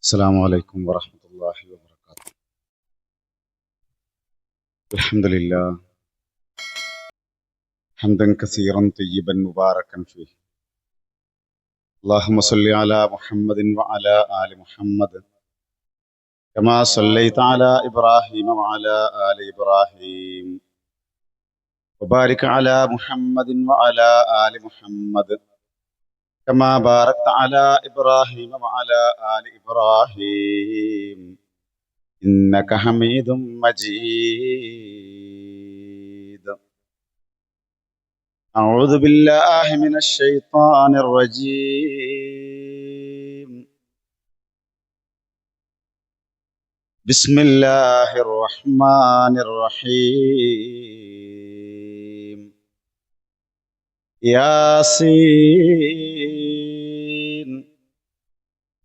السلام عليكم ورحمة الله وبركاته. الحمد لله حمدا كثيرا طيبا مباركا فيه. اللهم صل على محمد وعلى آل محمد كما صليت على إبراهيم وعلى آل إبراهيم وبارك على محمد وعلى آل محمد كما باركت على إبراهيم وعلى آل إبراهيم إنك حميد مجيد. أعوذ بالله من الشيطان الرجيم. بسم الله الرحمن الرحيم. ياسين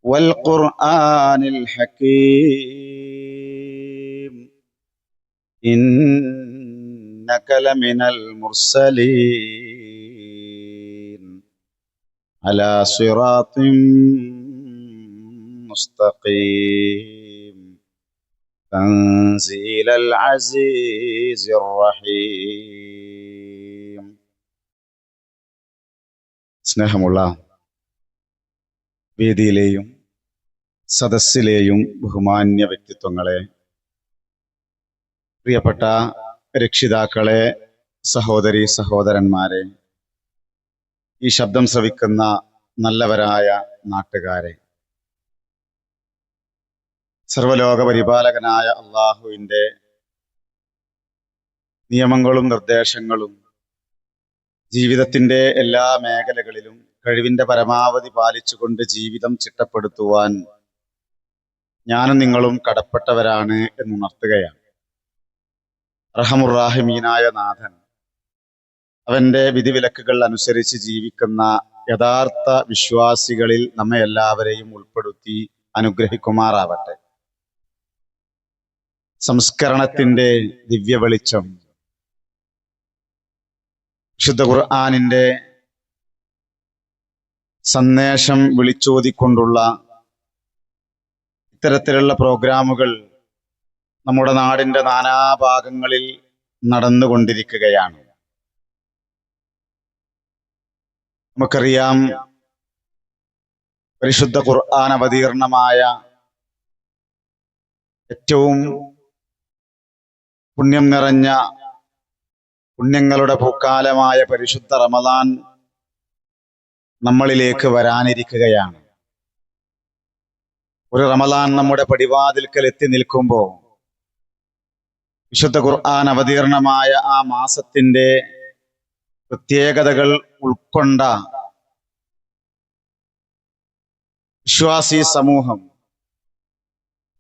والقرآن الحكيم إنك لمن المرسلين على صراط مستقيم تنزيل العزيز الرحيم. സ്നേഹമുള്ള വേദിയിലെയും സദസ്സിലെയും ബഹുമാന്യ വ്യക്തിത്വങ്ങളെ, പ്രിയപ്പെട്ട രക്ഷിതാക്കളെ, സഹോദരി സഹോദരന്മാരെ, ഈ ശബ്ദം ശ്രവിക്കുന്ന നല്ലവരായ നാട്ടുകാരെ, സർവലോക പരിപാലകനായ അള്ളാഹുവിൻ്റെ നിയമങ്ങളും നിർദ്ദേശങ്ങളും ജീവിതത്തിൻ്റെ എല്ലാ മേഖലകളിലും കഴിവിൻ്റെ പരമാവധി പാലിച്ചുകൊണ്ട് ജീവിതം ചിട്ടപ്പെടുത്തുവാൻ ഞാനും നിങ്ങളും കടപ്പെട്ടവരാണ് എന്നുണർത്തുകയാണ്. റഹമുറാഹിമീനായ നാഥൻ അവൻ്റെ വിധിവിലക്കുകൾ അനുസരിച്ച് ജീവിക്കുന്ന യഥാർത്ഥ വിശ്വാസികളിൽ നമ്മെ എല്ലാവരെയും ഉൾപ്പെടുത്തി അനുഗ്രഹിക്കുമാറാവട്ടെ. സംസ്കരണത്തിൻ്റെ ദിവ്യ വെളിച്ചം, വിശുദ്ധ ഖുർആനിൻ്റെ സന്ദേശം വിളിച്ചോതിക്കൊണ്ടുള്ള ഇത്തരത്തിലുള്ള പ്രോഗ്രാമുകൾ നമ്മുടെ നാടിൻ്റെ നാനാഭാഗങ്ങളിൽ നടന്നുകൊണ്ടിരിക്കുകയാണ്. നമുക്കറിയാം, പരിശുദ്ധ ഖുർആൻ അവതീർണമായ ഏറ്റവും പുണ്യം നിറഞ്ഞ പുണ്യങ്ങളുടെ പൂക്കാലമായ പരിശുദ്ധ റമദാൻ നമ്മളിലേക്ക് വരാനിരിക്കുകയാണ്. ഒരു റമദാൻ നമ്മുടെ പടിവാതിൽക്കൽ എത്തി നിൽക്കുമ്പോൾ വിശുദ്ധ ഖുർആൻ അവതീർണമായ ആ മാസത്തിൻ്റെ പ്രത്യേകതകൾ ഉൾക്കൊണ്ട വിശ്വാസി സമൂഹം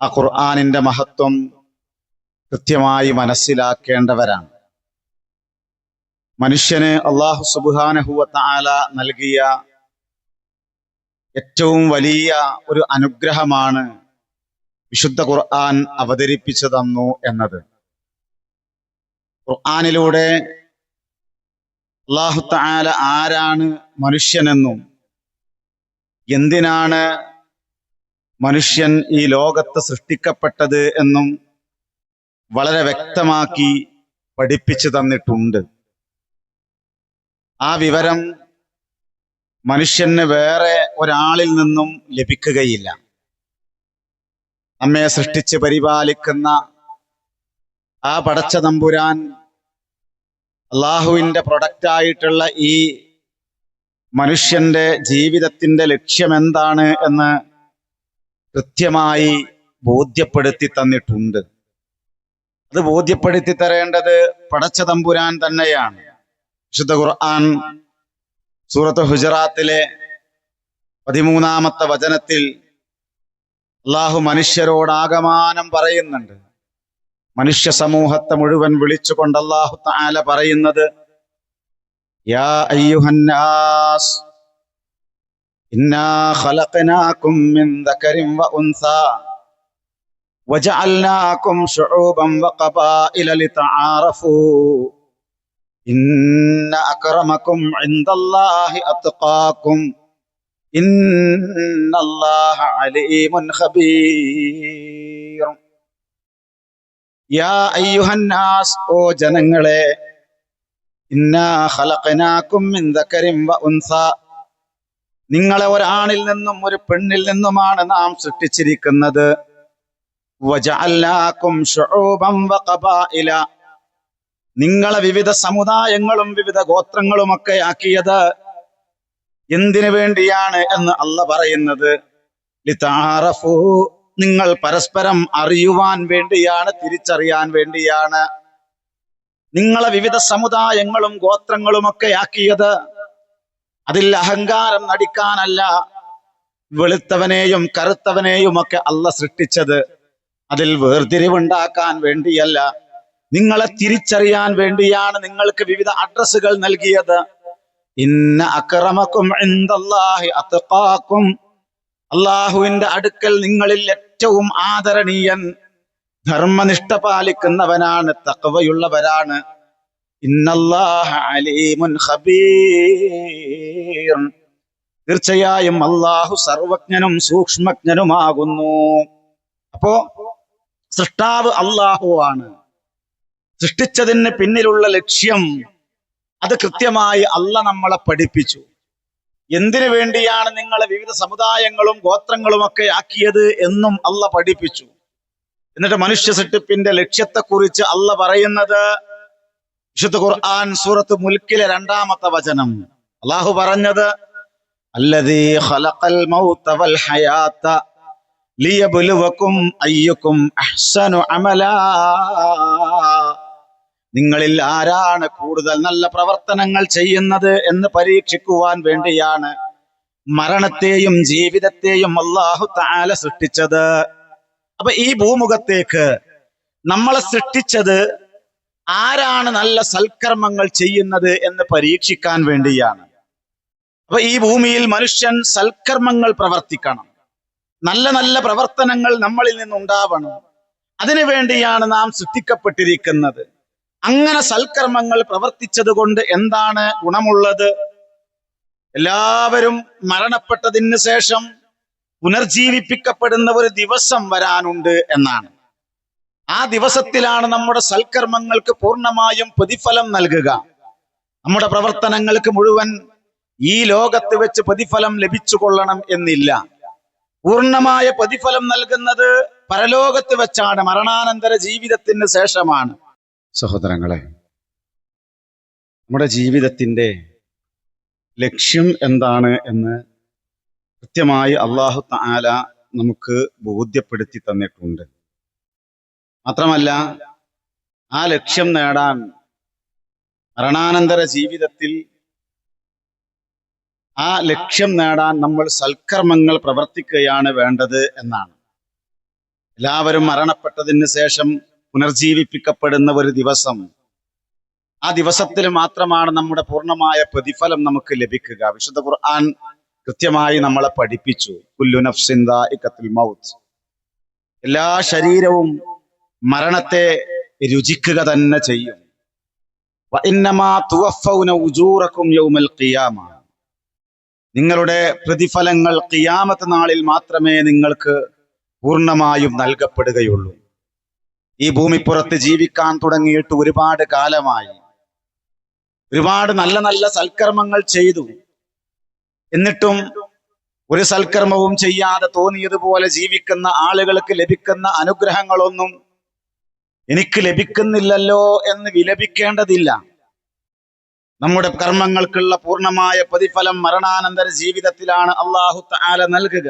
ആ ഖുർആനിൻ്റെ മഹത്വം കൃത്യമായി മനസ്സിലാക്കേണ്ടവരാണ്. മനുഷ്യന് അല്ലാഹു സുബ്ഹാനഹു വ തആല നൽകിയ ഏറ്റവും വലിയ ഒരു അനുഗ്രഹമാണ് വിശുദ്ധ ഖുർആൻ അവതരിപ്പിച്ചു തന്നു എന്നത്. ഖുർആനിലൂടെ അല്ലാഹു തആല ആരാണ് മനുഷ്യനെന്നും എന്തിനാണ് മനുഷ്യൻ ഈ ലോകത്ത് സൃഷ്ടിക്കപ്പെട്ടത് എന്നും വളരെ വ്യക്തമാക്കി പഠിപ്പിച്ചു തന്നിട്ടുണ്ട്. ആ വിവരം മനുഷ്യന് വേറെ ഒരാളിൽ നിന്നും ലഭിക്കുകയില്ല. നമ്മെ സൃഷ്ടിച്ച് പരിപാലിക്കുന്ന ആ പടച്ച തമ്പുരാൻ അള്ളാഹുവിൻ്റെ പ്രൊഡക്റ്റായിട്ടുള്ള ഈ മനുഷ്യന്റെ ജീവിതത്തിൻ്റെ ലക്ഷ്യമെന്താണ് എന്ന് കൃത്യമായി ബോധ്യപ്പെടുത്തി തന്നിട്ടുണ്ട്. അത് ബോധ്യപ്പെടുത്തി തരേണ്ടത് പടച്ച തമ്പുരാൻ തന്നെയാണ്. വിശുദ്ധ ഖുർആൻ സൂറത്ത് ഹുജറാത്തിലെ 13-ാമത്തെ വചനത്തിൽ അള്ളാഹു മനുഷ്യരോടാകമാനം പറയുന്നുണ്ട്. മനുഷ്യ സമൂഹത്തെ മുഴുവൻ വിളിച്ചുകൊണ്ട് അല്ലാഹു തആല പറയുന്നത്, യാ അയ്യുഹന്നാസ് ഇന്നാ ഖലഖനാകും മിൻ ദക്കരിൻ വ ഉൻസാ വജഅൽനാകും ശുഊബൻ വ ഖബായില ലിതആറഫൂ ഇന്ന അക്രമക്കും ഇൻദല്ലാഹി അത്ഖാക്കും ഇന്നല്ലാഹ അലീമുൻ ഖബീർ. യാ അയ്യുഹന്നാസ്, ഓ ജനങ്ങളെ, ഇന്നാ ഖലഖനാകും മിൻ ദക്കരിൻ വ ഉൻസ, നിങ്ങളെ ഒരാണിൽ നിന്നും ഒരു പെണ്ണിൽ നിന്നുമാണ് നാം സൃഷ്ടിച്ചിരിക്കുന്നത്. വജഅൽനാകും ശുഊബൻ വ ഖബായില, നിങ്ങളെ വിവിധ സമുദായങ്ങളും വിവിധ ഗോത്രങ്ങളുമൊക്കെ ആക്കിയത് എന്തിനു വേണ്ടിയാണ് എന്ന് അല്ലാഹ് പറയുന്നത്. ലിതഅറഫു, നിങ്ങൾ പരസ്പരം അറിയുവാൻ വേണ്ടിയാണ്, തിരിച്ചറിയാൻ വേണ്ടിയാണ്. നിങ്ങളെ വിവിധ സമുദായങ്ങളും ഗോത്രങ്ങളുമൊക്കെ ആക്കിയത് അതിൽ അഹങ്കാരം നടിക്കാനല്ല. വെളുത്തവനെയും കറുത്തവനെയും ഒക്കെ അല്ലാഹ് സൃഷ്ടിച്ചത് അതിൽ വേർതിരിവുണ്ടാക്കാൻ വേണ്ടിയല്ല, നിങ്ങളെ തിരിച്ചറിയാൻ വേണ്ടിയാണ് നിങ്ങൾക്ക് വിവിധ അഡ്രസ്സുകൾ നൽകിയത്. ഇന്ന അക്രമക്കും ഇൻദല്ലാഹി അത്ഖാക്കും, അല്ലാഹുവിന്റെ അടുക്കൽ നിങ്ങളിൽ ഏറ്റവും ആദരണീയൻ ധർമ്മനിഷ്ഠ പാലിക്കുന്നവനാണ്, തഖ്വയുള്ളവരാണ്. ഇന്നല്ലാഹ അലീമുൻ ഖബീർ, തീർച്ചയായും അല്ലാഹു സർവജ്ഞനും സൂക്ഷ്മജ്ഞനുമാകുന്നു. അപ്പോ സൃഷ്ടാവ് അല്ലാഹു ആണ്. സൃഷ്ടിച്ചതിന് പിന്നിലുള്ള ലക്ഷ്യം അത് കൃത്യമായി അല്ലാഹ് നമ്മളെ പഠിപ്പിച്ചു. എന്തിനു വേണ്ടിയാണ് നിങ്ങളെ വിവിധ സമുദായങ്ങളും ഗോത്രങ്ങളും ഒക്കെ ആക്കിയത് എന്നും അല്ലാഹ് പഠിപ്പിച്ചു. എന്നിട്ട് മനുഷ്യ സൃഷ്ടിപ്പിന്റെ ലക്ഷ്യത്തെക്കുറിച്ച് അല്ലാഹ് പറയുന്നത് വിശുദ്ധ ഖുർആൻ സൂറത്ത് മുൽക്കിലെ 2-ാമത്തെ വചനം. അല്ലാഹു പറഞ്ഞത് അല്ലദീ ഖലഖൽ മൗത വൽ ഹയാത ലിയബ്ലുവകും അയ്യുക്കും അഹ്സനു അമലാ, നിങ്ങളിൽ ആരാണ് കൂടുതൽ നല്ല പ്രവർത്തനങ്ങൾ ചെയ്യുന്നത് എന്ന് പരീക്ഷിക്കുവാൻ വേണ്ടിയാണ് മരണത്തെയും ജീവിതത്തെയും അല്ലാഹു തആല സൃഷ്ടിച്ചത്. അപ്പൊ ഈ ഭൂമുഖത്തേക്ക് നമ്മളെ സൃഷ്ടിച്ചത് ആരാണ് നല്ല സൽക്കർമ്മങ്ങൾ ചെയ്യുന്നത് എന്ന് പരീക്ഷിക്കാൻ വേണ്ടിയാണ്. അപ്പൊ ഈ ഭൂമിയിൽ മനുഷ്യൻ സൽക്കർമ്മങ്ങൾ പ്രവർത്തിക്കണം, നല്ല നല്ല പ്രവർത്തനങ്ങൾ നമ്മളിൽ നിന്നുണ്ടാവണം. അതിനു വേണ്ടിയാണ് നാം സൃഷ്ടിക്കപ്പെട്ടിരിക്കുന്നത്. അങ്ങനെ സൽക്കർമ്മങ്ങൾ പ്രവർത്തിച്ചത് കൊണ്ട് എന്താണ് ഗുണമുള്ളത്? എല്ലാവരും മരണപ്പെട്ടതിന് ശേഷം പുനർജീവിപ്പിക്കപ്പെടുന്ന ഒരു ദിവസം വരാനുണ്ട് എന്നാണ്. ആ ദിവസത്തിലാണ് നമ്മുടെ സൽക്കർമ്മങ്ങൾക്ക് പൂർണ്ണമായും പ്രതിഫലം നൽകുക. നമ്മുടെ പ്രവർത്തനങ്ങൾക്ക് മുഴുവൻ ഈ ലോകത്ത് വെച്ച് പ്രതിഫലം ലഭിച്ചു കൊള്ളണം എന്നില്ല. പൂർണ്ണമായ പ്രതിഫലം നൽകുന്നത് പരലോകത്ത് വെച്ചാണ്, മരണാനന്തര ജീവിതത്തിന് ശേഷമാണ്. സഹോദരങ്ങളെ, നമ്മുടെ ജീവിതത്തിന്റെ ലക്ഷ്യം എന്താണ് എന്ന് കൃത്യമായി അല്ലാഹു തആല നമുക്ക് ബോധ്യപ്പെടുത്തി തന്നിട്ടുണ്ട്. മാത്രമല്ല, ആ ലക്ഷ്യം നേടാൻ മരണാനന്തര ജീവിതത്തിൽ ആ ലക്ഷ്യം നേടാൻ നമ്മൾ സൽക്കർമ്മങ്ങൾ പ്രവർത്തിക്കുകയാണ് വേണ്ടത് എന്നാണ്. എല്ലാവരും മരണപ്പെട്ടതിന് ശേഷം പുനർജീവിപ്പിക്കപ്പെടുന്ന ഒരു ദിവസം, ആ ദിവസത്തിൽ മാത്രമാണ് നമ്മുടെ പൂർണ്ണമായ പ്രതിഫലം നമുക്ക് ലഭിക്കുക. വിശുദ്ധ ഖുർആൻ കൃത്യമായി നമ്മളെ പഠിപ്പിച്ചു, കുല്ലു നഫ്സിൻ ദാഇഖത്തുൽ മൗത്ത്, എല്ലാ ശരീരവും മരണത്തെ രുചിക്കുക തന്നെ ചെയ്യും. വഇന്നമാ തുവഫൗന ഉജൂറകും യൗമൽ ഖിയാമ, നിങ്ങളുടെ പ്രതിഫലങ്ങൾ ഖിയാമത്ത് നാളിൽ മാത്രമേ നിങ്ങൾക്ക് പൂർണ്ണമായും നൽകപ്പെടുകയുള്ളൂ. ഈ ഭൂമിപ്പുറത്ത് ജീവിക്കാൻ തുടങ്ങിയിട്ട് ഒരുപാട് കാലമായി, ഒരുപാട് നല്ല നല്ല സൽക്കർമ്മങ്ങൾ ചെയ്തു. എന്നിട്ടും ഒരു സൽക്കർമ്മവും ചെയ്യാതെ തോന്നിയതുപോലെ ജീവിക്കുന്ന ആളുകൾക്ക് ലഭിക്കുന്ന അനുഗ്രഹങ്ങളൊന്നും എനിക്ക് ലഭിക്കുന്നില്ലല്ലോ എന്ന് വിലപിക്കേണ്ടതില്ല. നമ്മുടെ കർമ്മങ്ങൾക്കുള്ള പൂർണ്ണമായ പ്രതിഫലം മരണാനന്തര ജീവിതത്തിലാണ് അല്ലാഹു തആല നൽകുക.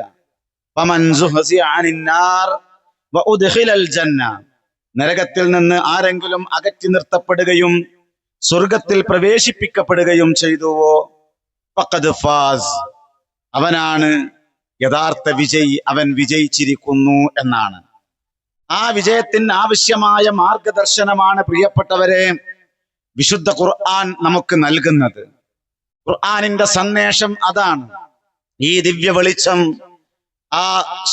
ഫമൻ സുഹ്സിഅ അനിൻ നാർ വഉദ്ഖിലൽ ജന്ന, നരകത്തിൽ നിന്ന് ആരെങ്കിലും അകറ്റി നിർത്തപ്പെടുകയും സ്വർഗത്തിൽ പ്രവേശിപ്പിക്കപ്പെടുകയും ചെയ്തുവോ ഫഖദ് ഫാസ്, അവനാണ് യഥാർത്ഥ വിജയി, അവൻ വിജയിച്ചിരിക്കുന്നു എന്നാണ്. ആ വിജയത്തിന് ആവശ്യമായ മാർഗദർശനമാണ് പ്രിയപ്പെട്ടവരെ വിശുദ്ധ ഖുർആൻ നമുക്ക് നൽകുന്നത്. ഖുർആനിന്റെ സന്ദേശം അതാണ്. ഈ ദിവ്യ വെളിച്ചം ആ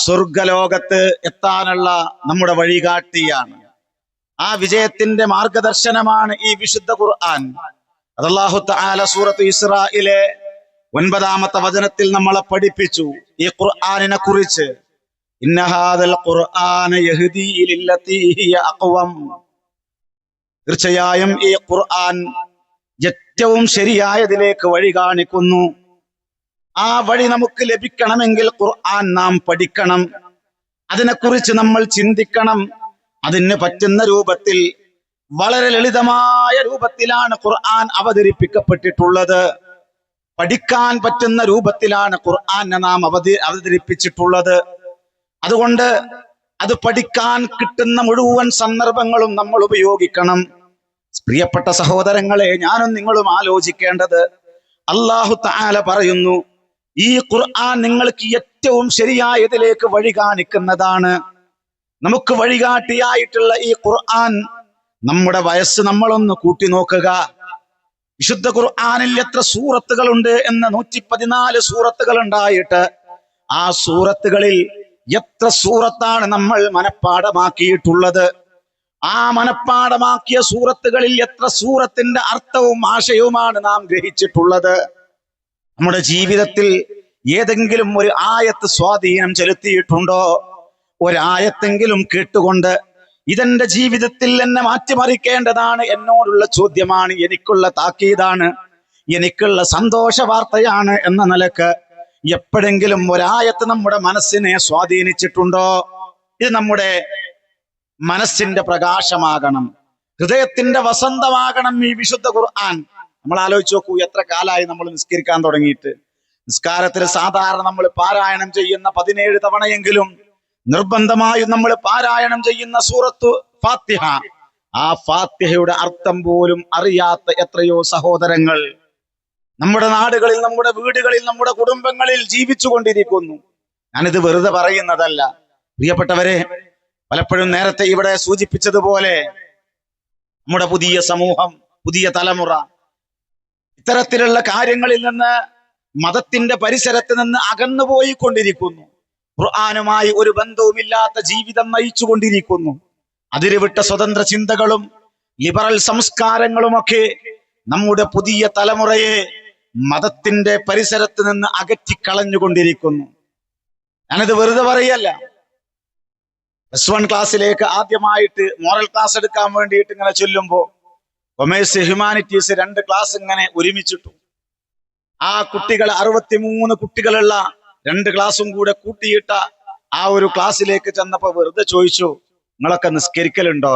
സ്വർഗലോകത്ത് എത്താനുള്ള നമ്മുടെ വഴികാട്ടിയാണ്. ആ വിജയത്തിന്റെ മാർഗദർശനമാണ് ഈ വിശുദ്ധ ഖുർആൻ. അല്ലാഹു തആല സൂറത്ത് ഇസ്രായിലെ 9-ാമത്തെ വചനത്തിൽ നമ്മളെ പഠിപ്പിച്ചു ഈ ഖുർആനിനെ കുറിച്ച്. ഇന്ന ഹാദൽ ഖുർആന യഹ്ദീ ലില്ലതീ ഹിയ അഖ്വം. തീർച്ചയായും ഈ ഖുർആൻ ഏറ്റവും ശരിയായതിലേക്ക് വഴി കാണിക്കുന്നു. ആ വഴി നമുക്ക് ലഭിക്കണമെങ്കിൽ ഖുർആൻ നാം പഠിക്കണം, അതിനെക്കുറിച്ച് നമ്മൾ ചിന്തിക്കണം. അതിന് പറ്റുന്ന രൂപത്തിൽ, വളരെ ലളിതമായ രൂപത്തിലാണ് ഖുർആൻ അവതരിപ്പിക്കപ്പെട്ടിട്ടുള്ളത്. പഠിക്കാൻ പറ്റുന്ന രൂപത്തിലാണ് ഖുർആനെ നാം അവതരിപ്പിച്ചിട്ടുള്ളത്. അതുകൊണ്ട് അത് പഠിക്കാൻ കിട്ടുന്ന മുഴുവൻ സന്ദർഭങ്ങളും നമ്മൾ ഉപയോഗിക്കണം. പ്രിയപ്പെട്ട സഹോദരങ്ങളെ, ഞാനും നിങ്ങളും ആലോചിക്കേണ്ടത്, അല്ലാഹു തആല പറയുന്നു, ഈ ഖുർആൻ നിങ്ങൾക്ക് ഏറ്റവും ശരിയായതിലേക്ക് വഴി കാണിക്കുന്നതാണ്. നമുക്ക് വഴികാട്ടിയായിട്ടുള്ള ഈ ഖുർആൻ, നമ്മുടെ വയസ്സ് നമ്മളൊന്ന് കൂട്ടി നോക്കുക. വിശുദ്ധ ഖുർആനിൽ എത്ര സൂറത്തുകളുണ്ട് എന്ന് 114 സൂറത്തുകൾ ഉണ്ടായിട്ട് ആ സൂറത്തുകളിൽ എത്ര സൂറത്താണ് നമ്മൾ മനഃപ്പാഠമാക്കിയിട്ടുള്ളത്? ആ മനഃപ്പാഠമാക്കിയ സൂറത്തുകളിൽ എത്ര സൂറത്തിന്റെ അർത്ഥവും ആശയവുമാണ് നാം ഗ്രഹിച്ചിട്ടുള്ളത്? നമ്മുടെ ജീവിതത്തിൽ ഏതെങ്കിലും ഒരു ആയത്ത് സ്വാധീനം ചെലുത്തിയിട്ടുണ്ടോ? ഒരായത്തെങ്കിലും കേട്ടുകൊണ്ട് ഇതെന്റെ ജീവിതത്തിൽ എന്നെ മാറ്റിമറിക്കേണ്ടതാണ് എന്നോടുള്ള ചോദ്യമാണ്, എനിക്കുള്ള താക്കീതാണ്, എനിക്കുള്ള സന്തോഷ വാർത്തയാണ് എന്ന നിലക്ക് എപ്പോഴെങ്കിലും ഒരായത്ത് നമ്മുടെ മനസ്സിനെ സ്വാധീനിച്ചിട്ടുണ്ടോ? ഇത് നമ്മുടെ മനസ്സിന്റെ പ്രകാശമാകണം, ഹൃദയത്തിന്റെ വസന്തമാകണം ഈ വിശുദ്ധ ഖുർആൻ. നമ്മൾ ആലോചിച്ച് നോക്കൂ, എത്ര കാലമായി നമ്മൾ നിസ്കരിക്കാൻ തുടങ്ങിയിട്ട്. നിസ്കാരത്തിൽ സാധാരണ നമ്മൾ പാരായണം ചെയ്യുന്ന 17 തവണയെങ്കിലും നിർബന്ധമായും നമ്മൾ പാരായണം ചെയ്യുന്ന സൂറത്തു ഫാത്തിഹ, ആ ഫാത്തിഹയുടെ അർത്ഥം പോലും അറിയാത്ത എത്രയോ സഹോദരങ്ങൾ നമ്മുടെ നാടുകളിൽ, നമ്മുടെ വീടുകളിൽ, നമ്മുടെ കുടുംബങ്ങളിൽ ജീവിച്ചു കൊണ്ടിരിക്കുന്നു. ഞാനിത് വെറുതെ പറയുന്നതല്ല പ്രിയപ്പെട്ടവരെ. പലപ്പോഴും നേരത്തെ ഇവിടെ സൂചിപ്പിച്ചതുപോലെ നമ്മുടെ പുതിയ സമൂഹം, പുതിയ തലമുറ ഇത്തരത്തിലുള്ള കാര്യങ്ങളിൽ നിന്ന്, മതത്തിന്റെ പരിസരത്ത് നിന്ന് അകന്നുപോയിക്കൊണ്ടിരിക്കുന്നു. ഖുർആനുമായി ഒരു ബന്ധവുമില്ലാത്ത ജീവിതം നയിച്ചു കൊണ്ടിരിക്കുന്നു. അതിരുവിട്ട സ്വതന്ത്ര ചിന്തകളും ലിബറൽ സംസ്കാരങ്ങളുമൊക്കെ നമ്മുടെ പുതിയ തലമുറയെ മതത്തിന്റെ പരിസരത്ത് നിന്ന് അകറ്റിക്കളഞ്ഞുകൊണ്ടിരിക്കുന്നു. ഞാനിത് വെറുതെ പറയല്ല. +1 ക്ലാസ്സിലേക്ക് ആദ്യമായിട്ട് മോറൽ ക്ലാസ് എടുക്കാൻ വേണ്ടിയിട്ട് ഇങ്ങനെ ചൊല്ലുമ്പോ കൊമേഴ്സ്, ഹ്യൂമാനിറ്റീസ് 2 ക്ലാസ് ഇങ്ങനെ ഒരുമിച്ചിട്ടു. ആ കുട്ടികൾ 63 കുട്ടികളുള്ള 2 ക്ലാസ്സും കൂടെ കൂട്ടിയിട്ട ആ ഒരു ക്ലാസ്സിലേക്ക് ചെന്നപ്പോ വെറുതെ ചോദിച്ചു, നിങ്ങളൊക്കെ നിസ്കരിക്കലുണ്ടോ?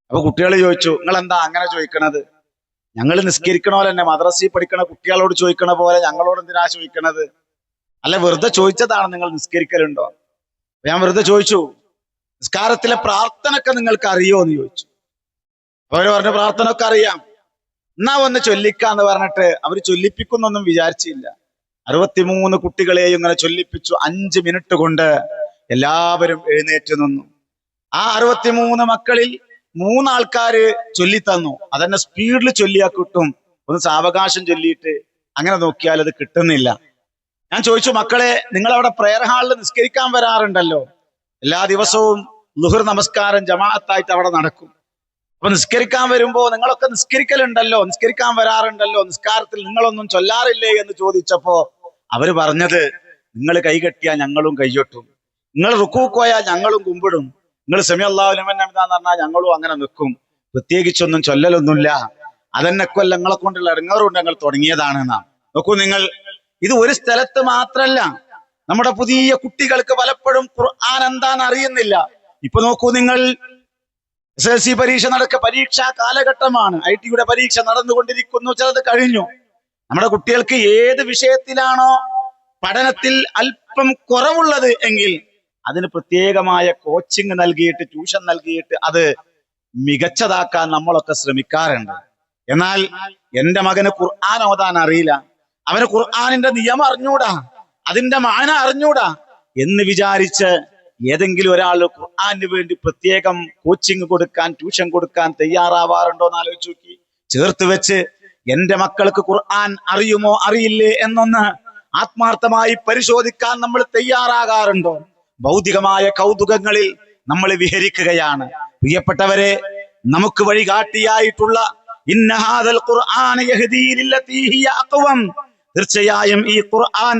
അപ്പൊ കുട്ടികൾ ചോദിച്ചു, നിങ്ങൾ എന്താ അങ്ങനെ ചോദിക്കണത്? ഞങ്ങൾ നിസ്കരിക്കണ തന്നെ മദ്രസയിൽ പഠിക്കണ കുട്ടികളോട് ചോദിക്കണ പോലെ ഞങ്ങളോട് എന്തിനാ ചോദിക്കണത്? അല്ല, വെറുതെ ചോദിച്ചതാണ്, നിങ്ങൾ നിസ്കരിക്കലുണ്ടോ? ഞാൻ വെറുതെ ചോദിച്ചു, നിസ്കാരത്തിലെ പ്രാർത്ഥനയൊക്കെ നിങ്ങൾക്ക് അറിയോ എന്ന് ചോദിച്ചു. അവര് പറഞ്ഞു, പ്രാർത്ഥന ഒക്കെ അറിയാം. എന്നാ ഒന്ന് ചൊല്ലിക്കാന്ന് പറഞ്ഞിട്ട് അവര് ചൊല്ലിപ്പിക്കുന്നൊന്നും വിചാരിച്ചില്ല. 63 കുട്ടികളെയും ഇങ്ങനെ ചൊല്ലിപ്പിച്ചു. 5 മിനിറ്റ് കൊണ്ട് എല്ലാവരും എഴുന്നേറ്റ് നിന്നു. ആ 63 മക്കളിൽ 3 ആൾക്കാര് ചൊല്ലിത്തന്നു. അതെന്നെ സ്പീഡിൽ ചൊല്ലിയാ കിട്ടും, ഒന്ന് സാവകാശം ചൊല്ലിയിട്ട് അങ്ങനെ നോക്കിയാൽ അത് കിട്ടുന്നില്ല. ഞാൻ ചോദിച്ചു, മക്കളെ, നിങ്ങളവിടെ പ്രയർ ഹാളിൽ നിസ്കരിക്കാൻ വരാറുണ്ടല്ലോ? എല്ലാ ദിവസവും ളുഹർ നമസ്കാരം ജമാഅത്തായിട്ട് അവിടെ നടക്കും. അപ്പൊ നിസ്കരിക്കാൻ വരുമ്പോ നിങ്ങളൊക്കെ നിസ്കരിക്കലുണ്ടല്ലോ, നിസ്കരിക്കാൻ വരാറുണ്ടല്ലോ, നിസ്കാരത്തിൽ നിങ്ങളൊന്നും ചൊല്ലാറില്ലേ എന്ന് ചോദിച്ചപ്പോ അവര് പറഞ്ഞത്, നിങ്ങൾ കൈകെട്ടിയാ ഞങ്ങളും കൈകൊട്ടും, നിങ്ങൾ റുക്കൂക്ക് പോയാൽ ഞങ്ങളും കുമ്പിടും, നിങ്ങൾ സമി അല്ലാഹു ലിമൻ ഹമിദാന്ന് പറഞ്ഞാൽ ഞങ്ങളും അങ്ങനെ നിൽക്കും, പ്രത്യേകിച്ചൊന്നും ചൊല്ലലൊന്നുമില്ല, അതെന്നെ കൊല്ലം നിങ്ങളെ കൊണ്ടുള്ള ഇടങ്ങേറുണ്ട് ഞങ്ങൾ തുടങ്ങിയതാണ് നാം. നോക്കൂ നിങ്ങൾ, ഇത് ഒരു സ്ഥലത്ത് മാത്രല്ല. നമ്മുടെ പുതിയ കുട്ടികൾക്ക് പലപ്പോഴും ഖുർആൻ എന്താന്ന് അറിയുന്നില്ല. ഇപ്പൊ നോക്കൂ നിങ്ങൾ, SSLC പരീക്ഷ പരീക്ഷാ കാലഘട്ടമാണ്. IT-യുടെ പരീക്ഷ നടന്നുകൊണ്ടിരിക്കുന്നു, ചിലത് കഴിഞ്ഞു. നമ്മുടെ കുട്ടികൾക്ക് ഏത് വിഷയത്തിലാണോ പഠനത്തിൽ അല്പം കുറവുള്ളത് എങ്കിൽ അതിന് പ്രത്യേകമായ കോച്ചിങ് നൽകിയിട്ട്, ട്യൂഷൻ നൽകിയിട്ട് അത് മികച്ചതാക്കാൻ നമ്മളൊക്കെ ശ്രമിക്കാറുണ്ട്. എന്നാൽ എന്റെ മകന് ഖുർആൻ ഓതാൻ അറിയില്ല, അവന് ഖുർആനിന്റെ നിയമം അറിഞ്ഞൂടാ, അതിന്റെ മാന അറിഞ്ഞൂടാ എന്ന് വിചാരിച്ച് ഏതെങ്കിലും ഒരാൾ ഖുർആന് വേണ്ടി പ്രത്യേകം കോച്ചിങ് കൊടുക്കാൻ, ട്യൂഷൻ കൊടുക്കാൻ തയ്യാറാവാറുണ്ടോ എന്ന് ആലോചിച്ച് നോക്കി. ചേർത്ത് വെച്ച് എന്റെ മക്കൾക്ക് ഖുർആൻ അറിയുമോ അറിയില്ലേ എന്നൊന്ന് ആത്മാർത്ഥമായി പരിശോധിക്കാൻ നമ്മൾ തയ്യാറാകാറുണ്ടോ? ഭൗതികമായ കൗതുകങ്ങളിൽ നമ്മൾ വിഹരിക്കുകയാണ്. പ്രിയപ്പെട്ടവരെ, നമുക്ക് വഴികാട്ടിയായിട്ടുള്ള ഇന്ന ഹാദൽ ഖുർആന യഹ്ദീ ലില്ലതീ ഹിയ അഖ്വം, തീർച്ചയായും ഈ ഖുർആൻ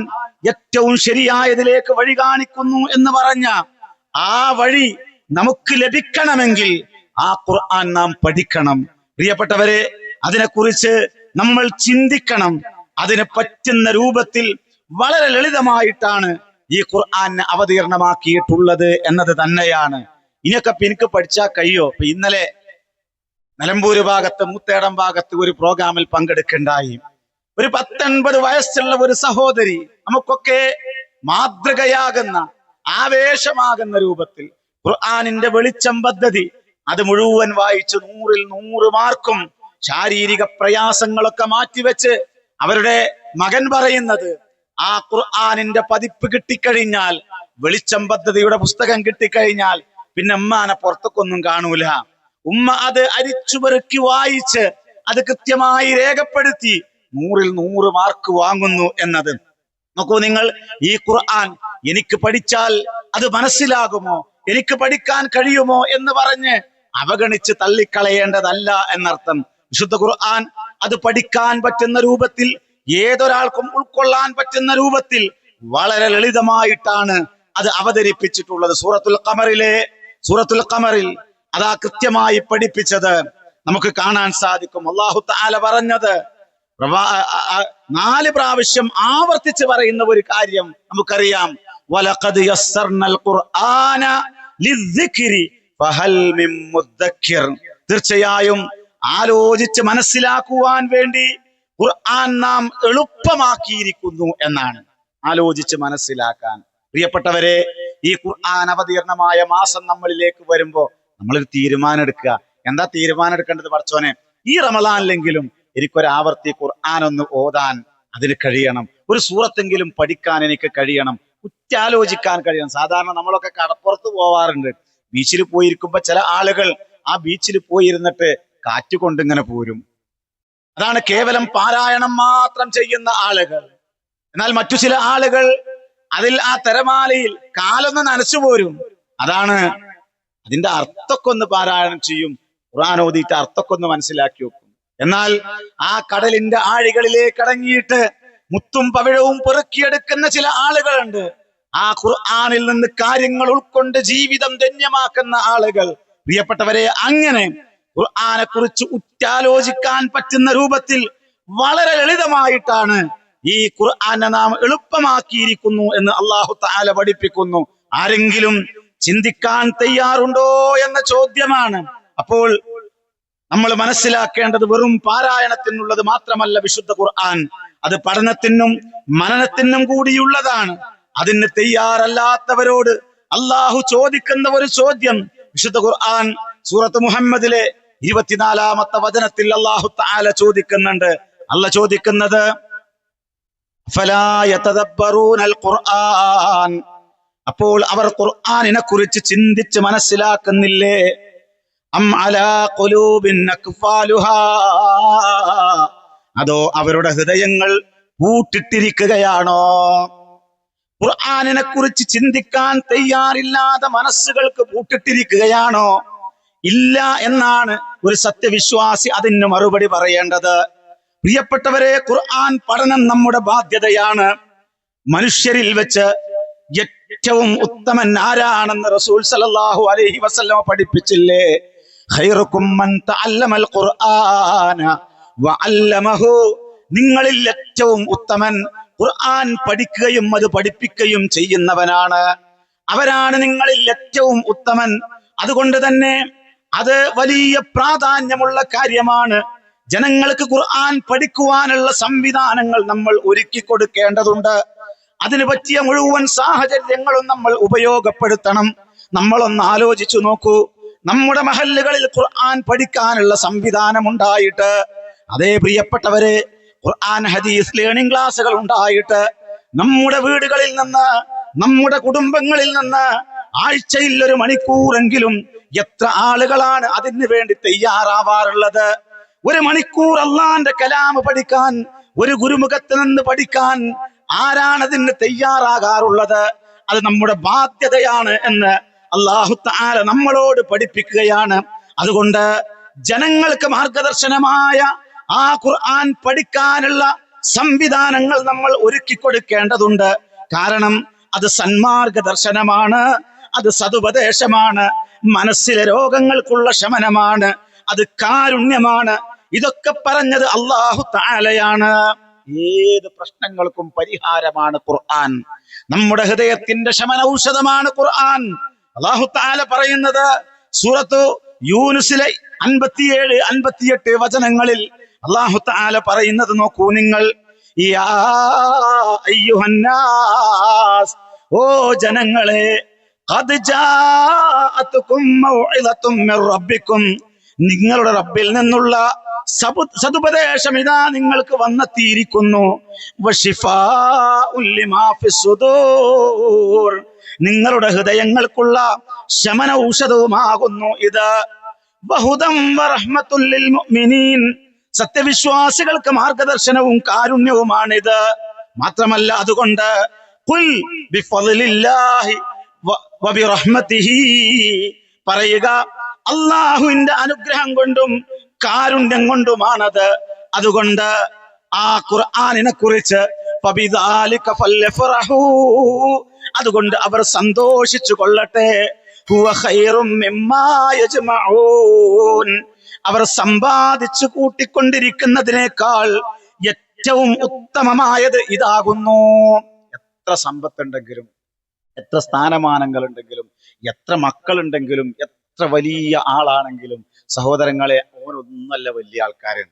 ഏറ്റവും ശരിയായതിലേക്ക് വഴി കാണിക്കുന്നു എന്ന് പറഞ്ഞ ആ വഴി നമുക്ക് ലഭിക്കണമെങ്കിൽ ആ ഖുർആൻ നാം പഠിക്കണം. പ്രിയപ്പെട്ടവരെ, അതിനെക്കുറിച്ച് നമ്മൾ ചിന്തിക്കണം. അതിന് പറ്റുന്ന രൂപത്തിൽ വളരെ ലളിതമായിട്ടാണ് ഈ ഖുർആൻ അവതീർണമാക്കിയിട്ടുള്ളത് എന്നത് തന്നെയാണ്. ഇനിയൊക്കെ എനിക്ക് പഠിച്ചാൽ കഴിയോ? ഇപ്പൊ ഇന്നലെ നിലമ്പൂര് ഭാഗത്ത് മൂത്തേടം ഭാഗത്ത് ഒരു പ്രോഗ്രാമിൽ പങ്കെടുക്കണ്ടായി. ഒരു 19 വയസ്സുള്ള ഒരു സഹോദരി നമുക്കൊക്കെ മാതൃകയാകുന്ന ആവേശമാകുന്ന രൂപത്തിൽ ഖുർആനിന്റെ വെളിച്ചം പദ്ധതി അത് മുഴുവൻ വായിച്ച് 100-ൽ 100 മാർക്കും ശാരീരിക പ്രയാസങ്ങളൊക്കെ മാറ്റിവെച്ച് അവരുടെ മകൻ പറയുന്നത് ആ ഖുർആനിന്റെ പതിപ്പ് കിട്ടിക്കഴിഞ്ഞാൽ, വെളിച്ചം പദ്ധതിയുടെ പുസ്തകം കിട്ടിക്കഴിഞ്ഞാൽ പിന്നെ ഉമ്മാനെ പുറത്തേക്കൊന്നും കാണൂല. ഉമ്മ അത് അരിച്ചുപെറുക്കി വായിച്ച് അത് കൃത്യമായി രേഖപ്പെടുത്തി 100-ൽ 100 മാർക്ക് വാങ്ങുന്നു എന്നത്. നോക്കൂ നിങ്ങൾ, ഈ ഖുർആൻ എനിക്ക് പഠിച്ചാൽ അത് മനസ്സിലാകുമോ, എനിക്ക് പഠിക്കാൻ കഴിയുമോ എന്ന് പറഞ്ഞ് അവഗണിച്ച് തള്ളിക്കളയേണ്ടതല്ല എന്നർത്ഥം. വിശുദ്ധ ഖുർആൻ അത് പഠിക്കാൻ പറ്റുന്ന രൂപത്തിൽ, ഏതൊരാൾക്കും ഉൾക്കൊള്ളാൻ പറ്റുന്ന രൂപത്തിൽ വളരെ ലളിതമായിട്ടാണ് അത് അവതരിപ്പിച്ചിട്ടുള്ളത്. സൂറത്തുൽ ഖമറിൽ അതാ കൃത്യമായി പഠിപ്പിച്ചത് നമുക്ക് കാണാൻ സാധിക്കും. അല്ലാഹു തആല പറഞ്ഞത് 4 പ്രാവശ്യം ആവർത്തിച്ച് പറയുന്ന ഒരു കാര്യം നമുക്കറിയാം. വലഖദ് യസ്സർനൽ ഖുർആന ലിദ്ദിക്രി ഫഹൽ മിൻ മുദ്ദക്കിർ. തീർച്ചയായും ആലോചിച്ച് മനസ്സിലാക്കുവാൻ വേണ്ടി ഖുർആൻ നാം എളുപ്പമാക്കിയിരിക്കുന്നു എന്നാണ്. ആലോചിച്ച് മനസ്സിലാക്കാൻ. പ്രിയപ്പെട്ടവരെ, ഈ ഖുർആൻ അവതീർണമായ മാസം നമ്മളിലേക്ക് വരുമ്പോ നമ്മളൊരു തീരുമാനം എടുക്കുക. എന്താ തീരുമാനം എടുക്കേണ്ടത്? പടച്ചോനെ, ഈ റമളാനിലെങ്കിലും എനിക്കൊരാവർത്തി ഖുർആൻ ഒന്ന് ഓതാൻ അതിന് കഴിയണം, ഒരു സൂറത്തെങ്കിലും പഠിക്കാൻ എനിക്ക് കഴിയണം, ഉറ്റാലോചിക്കാൻ കഴിയണം. സാധാരണ നമ്മളൊക്കെ കടപ്പുറത്ത് പോവാറുണ്ട്. ബീച്ചിൽ പോയിരിക്കുമ്പോ ചില ആളുകൾ ആ ബീച്ചിൽ പോയിരുന്നിട്ട് കാറ്റ് കൊണ്ടിങ്ങനെ പോരും. അതാണ് കേവലം പാരായണം മാത്രം ചെയ്യുന്ന ആളുകൾ. എന്നാൽ മറ്റു ചില ആളുകൾ അതിൽ ആ തിരമാലയിൽ കാലൊന്ന് നനച്ചു പോരും. അതാണ് അതിന്റെ അർത്ഥമൊക്കെ ഒന്ന് പാരായണം ചെയ്യും, ഖുർആൻ ഓതിയിട്ട് അർത്ഥമൊക്കെ ഒന്ന് മനസ്സിലാക്കി വെക്കും. എന്നാൽ ആ കടലിന്റെ ആഴികളിലേക്ക് അടങ്ങിയിട്ട് മുത്തും പവിഴവും പെറുക്കിയെടുക്കുന്ന ചില ആളുകളുണ്ട്. ആ ഖുർആനിൽ നിന്ന് കാര്യങ്ങൾ ഉൾക്കൊണ്ട് ജീവിതം ധന്യമാക്കുന്ന ആളുകൾ. പ്രിയപ്പെട്ടവരെ, അങ്ങനെ ഖുർആനെ കുറിച്ച് ഉറ്റാലോചിക്കാൻ പറ്റുന്ന രൂപത്തിൽ വളരെ ലളിതമായിട്ടാണ് ഈ ഖുർആനെ നാം എളുപ്പമാക്കിയിരിക്കുന്നു എന്ന് അല്ലാഹു തആല പഠിപ്പിക്കുന്നു. ആരെങ്കിലും ചിന്തിക്കാൻ തയ്യാറുണ്ടോ എന്ന ചോദ്യമാണ്. അപ്പോൾ നമ്മൾ മനസ്സിലാക്കേണ്ടത് വെറും പാരായണത്തിനുള്ളത് മാത്രമല്ല വിശുദ്ധ ഖുർആൻ, അത് പഠനത്തിനും മനനത്തിനും കൂടിയുള്ളതാണ്. അതിന് തയ്യാറല്ലാത്തവരോട് അള്ളാഹു ചോദിക്കുന്ന ഒരു ചോദ്യം വിശുദ്ധ ഖുർആൻ സൂറത്ത് മുഹമ്മദിലെ 24-ാമത്തെ വചനത്തിൽ അല്ലാഹു തആല ചോദിക്കുന്നുണ്ട്. അല്ലാഹു ചോദിക്കുന്നത് ഫലാ യതദബ്ബറൂനൽ ഖുർആൻ, അപ്പോൾ അവർ ഖുർആനിനെ കുറിച്ച് ചിന്തിച്ച് മനസ്സിലാക്കുന്നില്ലേ? അം അലാ ഖുലൂബിൻ അക്ഫാലുഹാ, അതോ അവരുടെ ഹൃദയങ്ങൾ പൂട്ടിട്ടിരിക്കുകയാണോ? ഖുർആനിനെ കുറിച്ച് ചിന്തിക്കാൻ തയ്യാറില്ലാതെ മനസ്സുകൾക്ക് പൂട്ടിട്ടിരിക്കുകയാണോ? ഇല്ല എന്നാണ് ഒരു സത്യവിശ്വാസി അതിന് മറുപടി പറയേണ്ടത്. പ്രിയപ്പെട്ടവരെ, ഖുർആൻ പഠനം നമ്മുടെ ബാധ്യതയാണ്. മനുഷ്യരിൽ വെച്ച് ഏറ്റവും ഉത്തമൻ ആരാണെന്ന് റസൂൽ സല്ലല്ലാഹു അലൈഹി വസല്ലം പഠിപ്പിച്ചില്ലേ? ഖൈറുക്കും മൻ തഅല്ലമൽ ഖുർആന വഅല്ലമഹു, നിങ്ങളിൽ ഏറ്റവും ഉത്തമൻ ഖുർആൻ പഠിക്കുകയും അത് പഠിപ്പിക്കുകയും ചെയ്യുന്നവനാണ്. അവരാണ് നിങ്ങളിൽ ഏറ്റവും ഉത്തമൻ. അതുകൊണ്ട് തന്നെ അത് വലിയ പ്രാധാന്യമുള്ള കാര്യമാണ്. ജനങ്ങൾക്ക് ഖുർആൻ പഠിക്കുവാനുള്ള സംവിധാനങ്ങൾ നമ്മൾ ഒരുക്കി കൊടുക്കേണ്ടതുണ്ട്. അതിന് പറ്റിയ മുഴുവൻ സാഹചര്യങ്ങളും നമ്മൾ ഉപയോഗപ്പെടുത്തണം. നമ്മളൊന്ന് ആലോചിച്ചു നോക്കൂ, നമ്മുടെ മഹല്ലുകളിൽ ഖുർആൻ പഠിക്കാനുള്ള സംവിധാനം ഉണ്ടായിട്ട്, അതേ പ്രിയപ്പെട്ടവരെ, ഖുർആൻ ഹദീസ് ലേണിംഗ് ക്ലാസുകൾ ഉണ്ടായിട്ട്, നമ്മുടെ വീടുകളിൽ നിന്ന്, നമ്മുടെ കുടുംബങ്ങളിൽ നിന്ന് ആഴ്ചയിൽ 1 മണിക്കൂറെങ്കിലും എത്ര ആളുകളാണ് അതിന് വേണ്ടി തയ്യാറാവാറുള്ളത്? 1 മണിക്കൂർ അള്ളാന്റെ കലാം പഠിക്കാൻ, ഒരു ഗുരുമുഖത്ത് നിന്ന് പഠിക്കാൻ ആരാണ് അതിന് തയ്യാറാകാറുള്ളത്? അത് നമ്മുടെ ബാധ്യതയാണ് എന്ന് അല്ലാഹു തആല നമ്മളോട് പഠിപ്പിക്കുകയാണ്. അതുകൊണ്ട് ജനങ്ങൾക്ക് മാർഗദർശനമായ ആ ഖുർആൻ പഠിക്കാനുള്ള സംവിധാനങ്ങൾ നമ്മൾ ഒരുക്കി കൊടുക്കേണ്ടതുണ്ട്. കാരണം അത് സന്മാർഗ ദർശനമാണ്, അത് സതുപദേശമാണ്, മനസ്സിലെ രോഗങ്ങൾക്കുള്ള ശമനമാണ്, അത് കാരുണ്യമാണ്. ഇതൊക്കെ പറഞ്ഞത് അല്ലാഹു തആലയാണ്. ഏത് പ്രശ്നങ്ങൾക്കും പരിഹാരമാണ് ഖുർആൻ. നമ്മുടെ ഹൃദയത്തിന്റെ ശമന ഔഷധമാണ് ഖുർആൻ. അല്ലാഹു തആല പറയുന്നത് സൂറത്തു യൂനുസിലെ 57, 58 വചനങ്ങളിൽ അല്ലാഹു തആല പറയുന്നത് നോക്കൂ നിങ്ങൾ. യാ അയ്യുഹന്നാസ്, ഓ ജനങ്ങളെ, ഖദ് ജാഅതുകും മൗഇദത്തും മിർ റബ്ബിക്കും, നിങ്ങളുടെ റബ്ബിൽ നിന്നുള്ള സതുപദേശം ഇതാ നിങ്ങൾക്ക് വന്നെത്തിയിരിക്കുന്നു. വശിഫാഉൻ ലിമാ ഫിസ്സുദൂർ, നിങ്ങളുടെ ഹൃദയങ്ങൾക്കുള്ള ശമന ഔഷധവുമാകുന്നു ഇത്. വഹുദം വറഹ്മത്തുൽ ലിൽ മുഅ്മിനീൻ, സത്യവിശ്വാസികൾക്ക് മാർഗദർശനവും കാരുണ്യവുമാണിത്. മാത്രമല്ല, അതുകൊണ്ട് ഖുൽ ബിഫളില്ലാഹി വബിറഹ്മതിഹി, പറയുക അല്ലാഹുവിന്റെ അനുഗ്രഹം കൊണ്ടും കാരുണ്യം കൊണ്ടുമാണത്. അതുകൊണ്ട് ആ ഖുർആനിനെ കുറിച്ച് ഫബിദാലിക ഫൽഫറഹൂ, അതുകൊണ്ട് അവർ സന്തോഷിച്ചു കൊള്ളട്ടെ. ഹുവ ഖൈറും മിമ്മാ യജ്മഊൻ, അവർ സമ്പാദിച്ചു കൂട്ടിക്കൊണ്ടിരിക്കുന്നതിനേക്കാൾ ഏറ്റവും ഉത്തമമായത് ഇതാകുന്നു. എത്ര സമ്പത്തുണ്ടെങ്കിലും, എത്ര സ്ഥാനമാനങ്ങൾ ഉണ്ടെങ്കിലും, എത്ര മക്കളുണ്ടെങ്കിലും, എത്ര വലിയ ആളാണെങ്കിലും സഹോദരങ്ങളെ, അവരൊന്നല്ല വലിയ ആൾക്കാരൻ.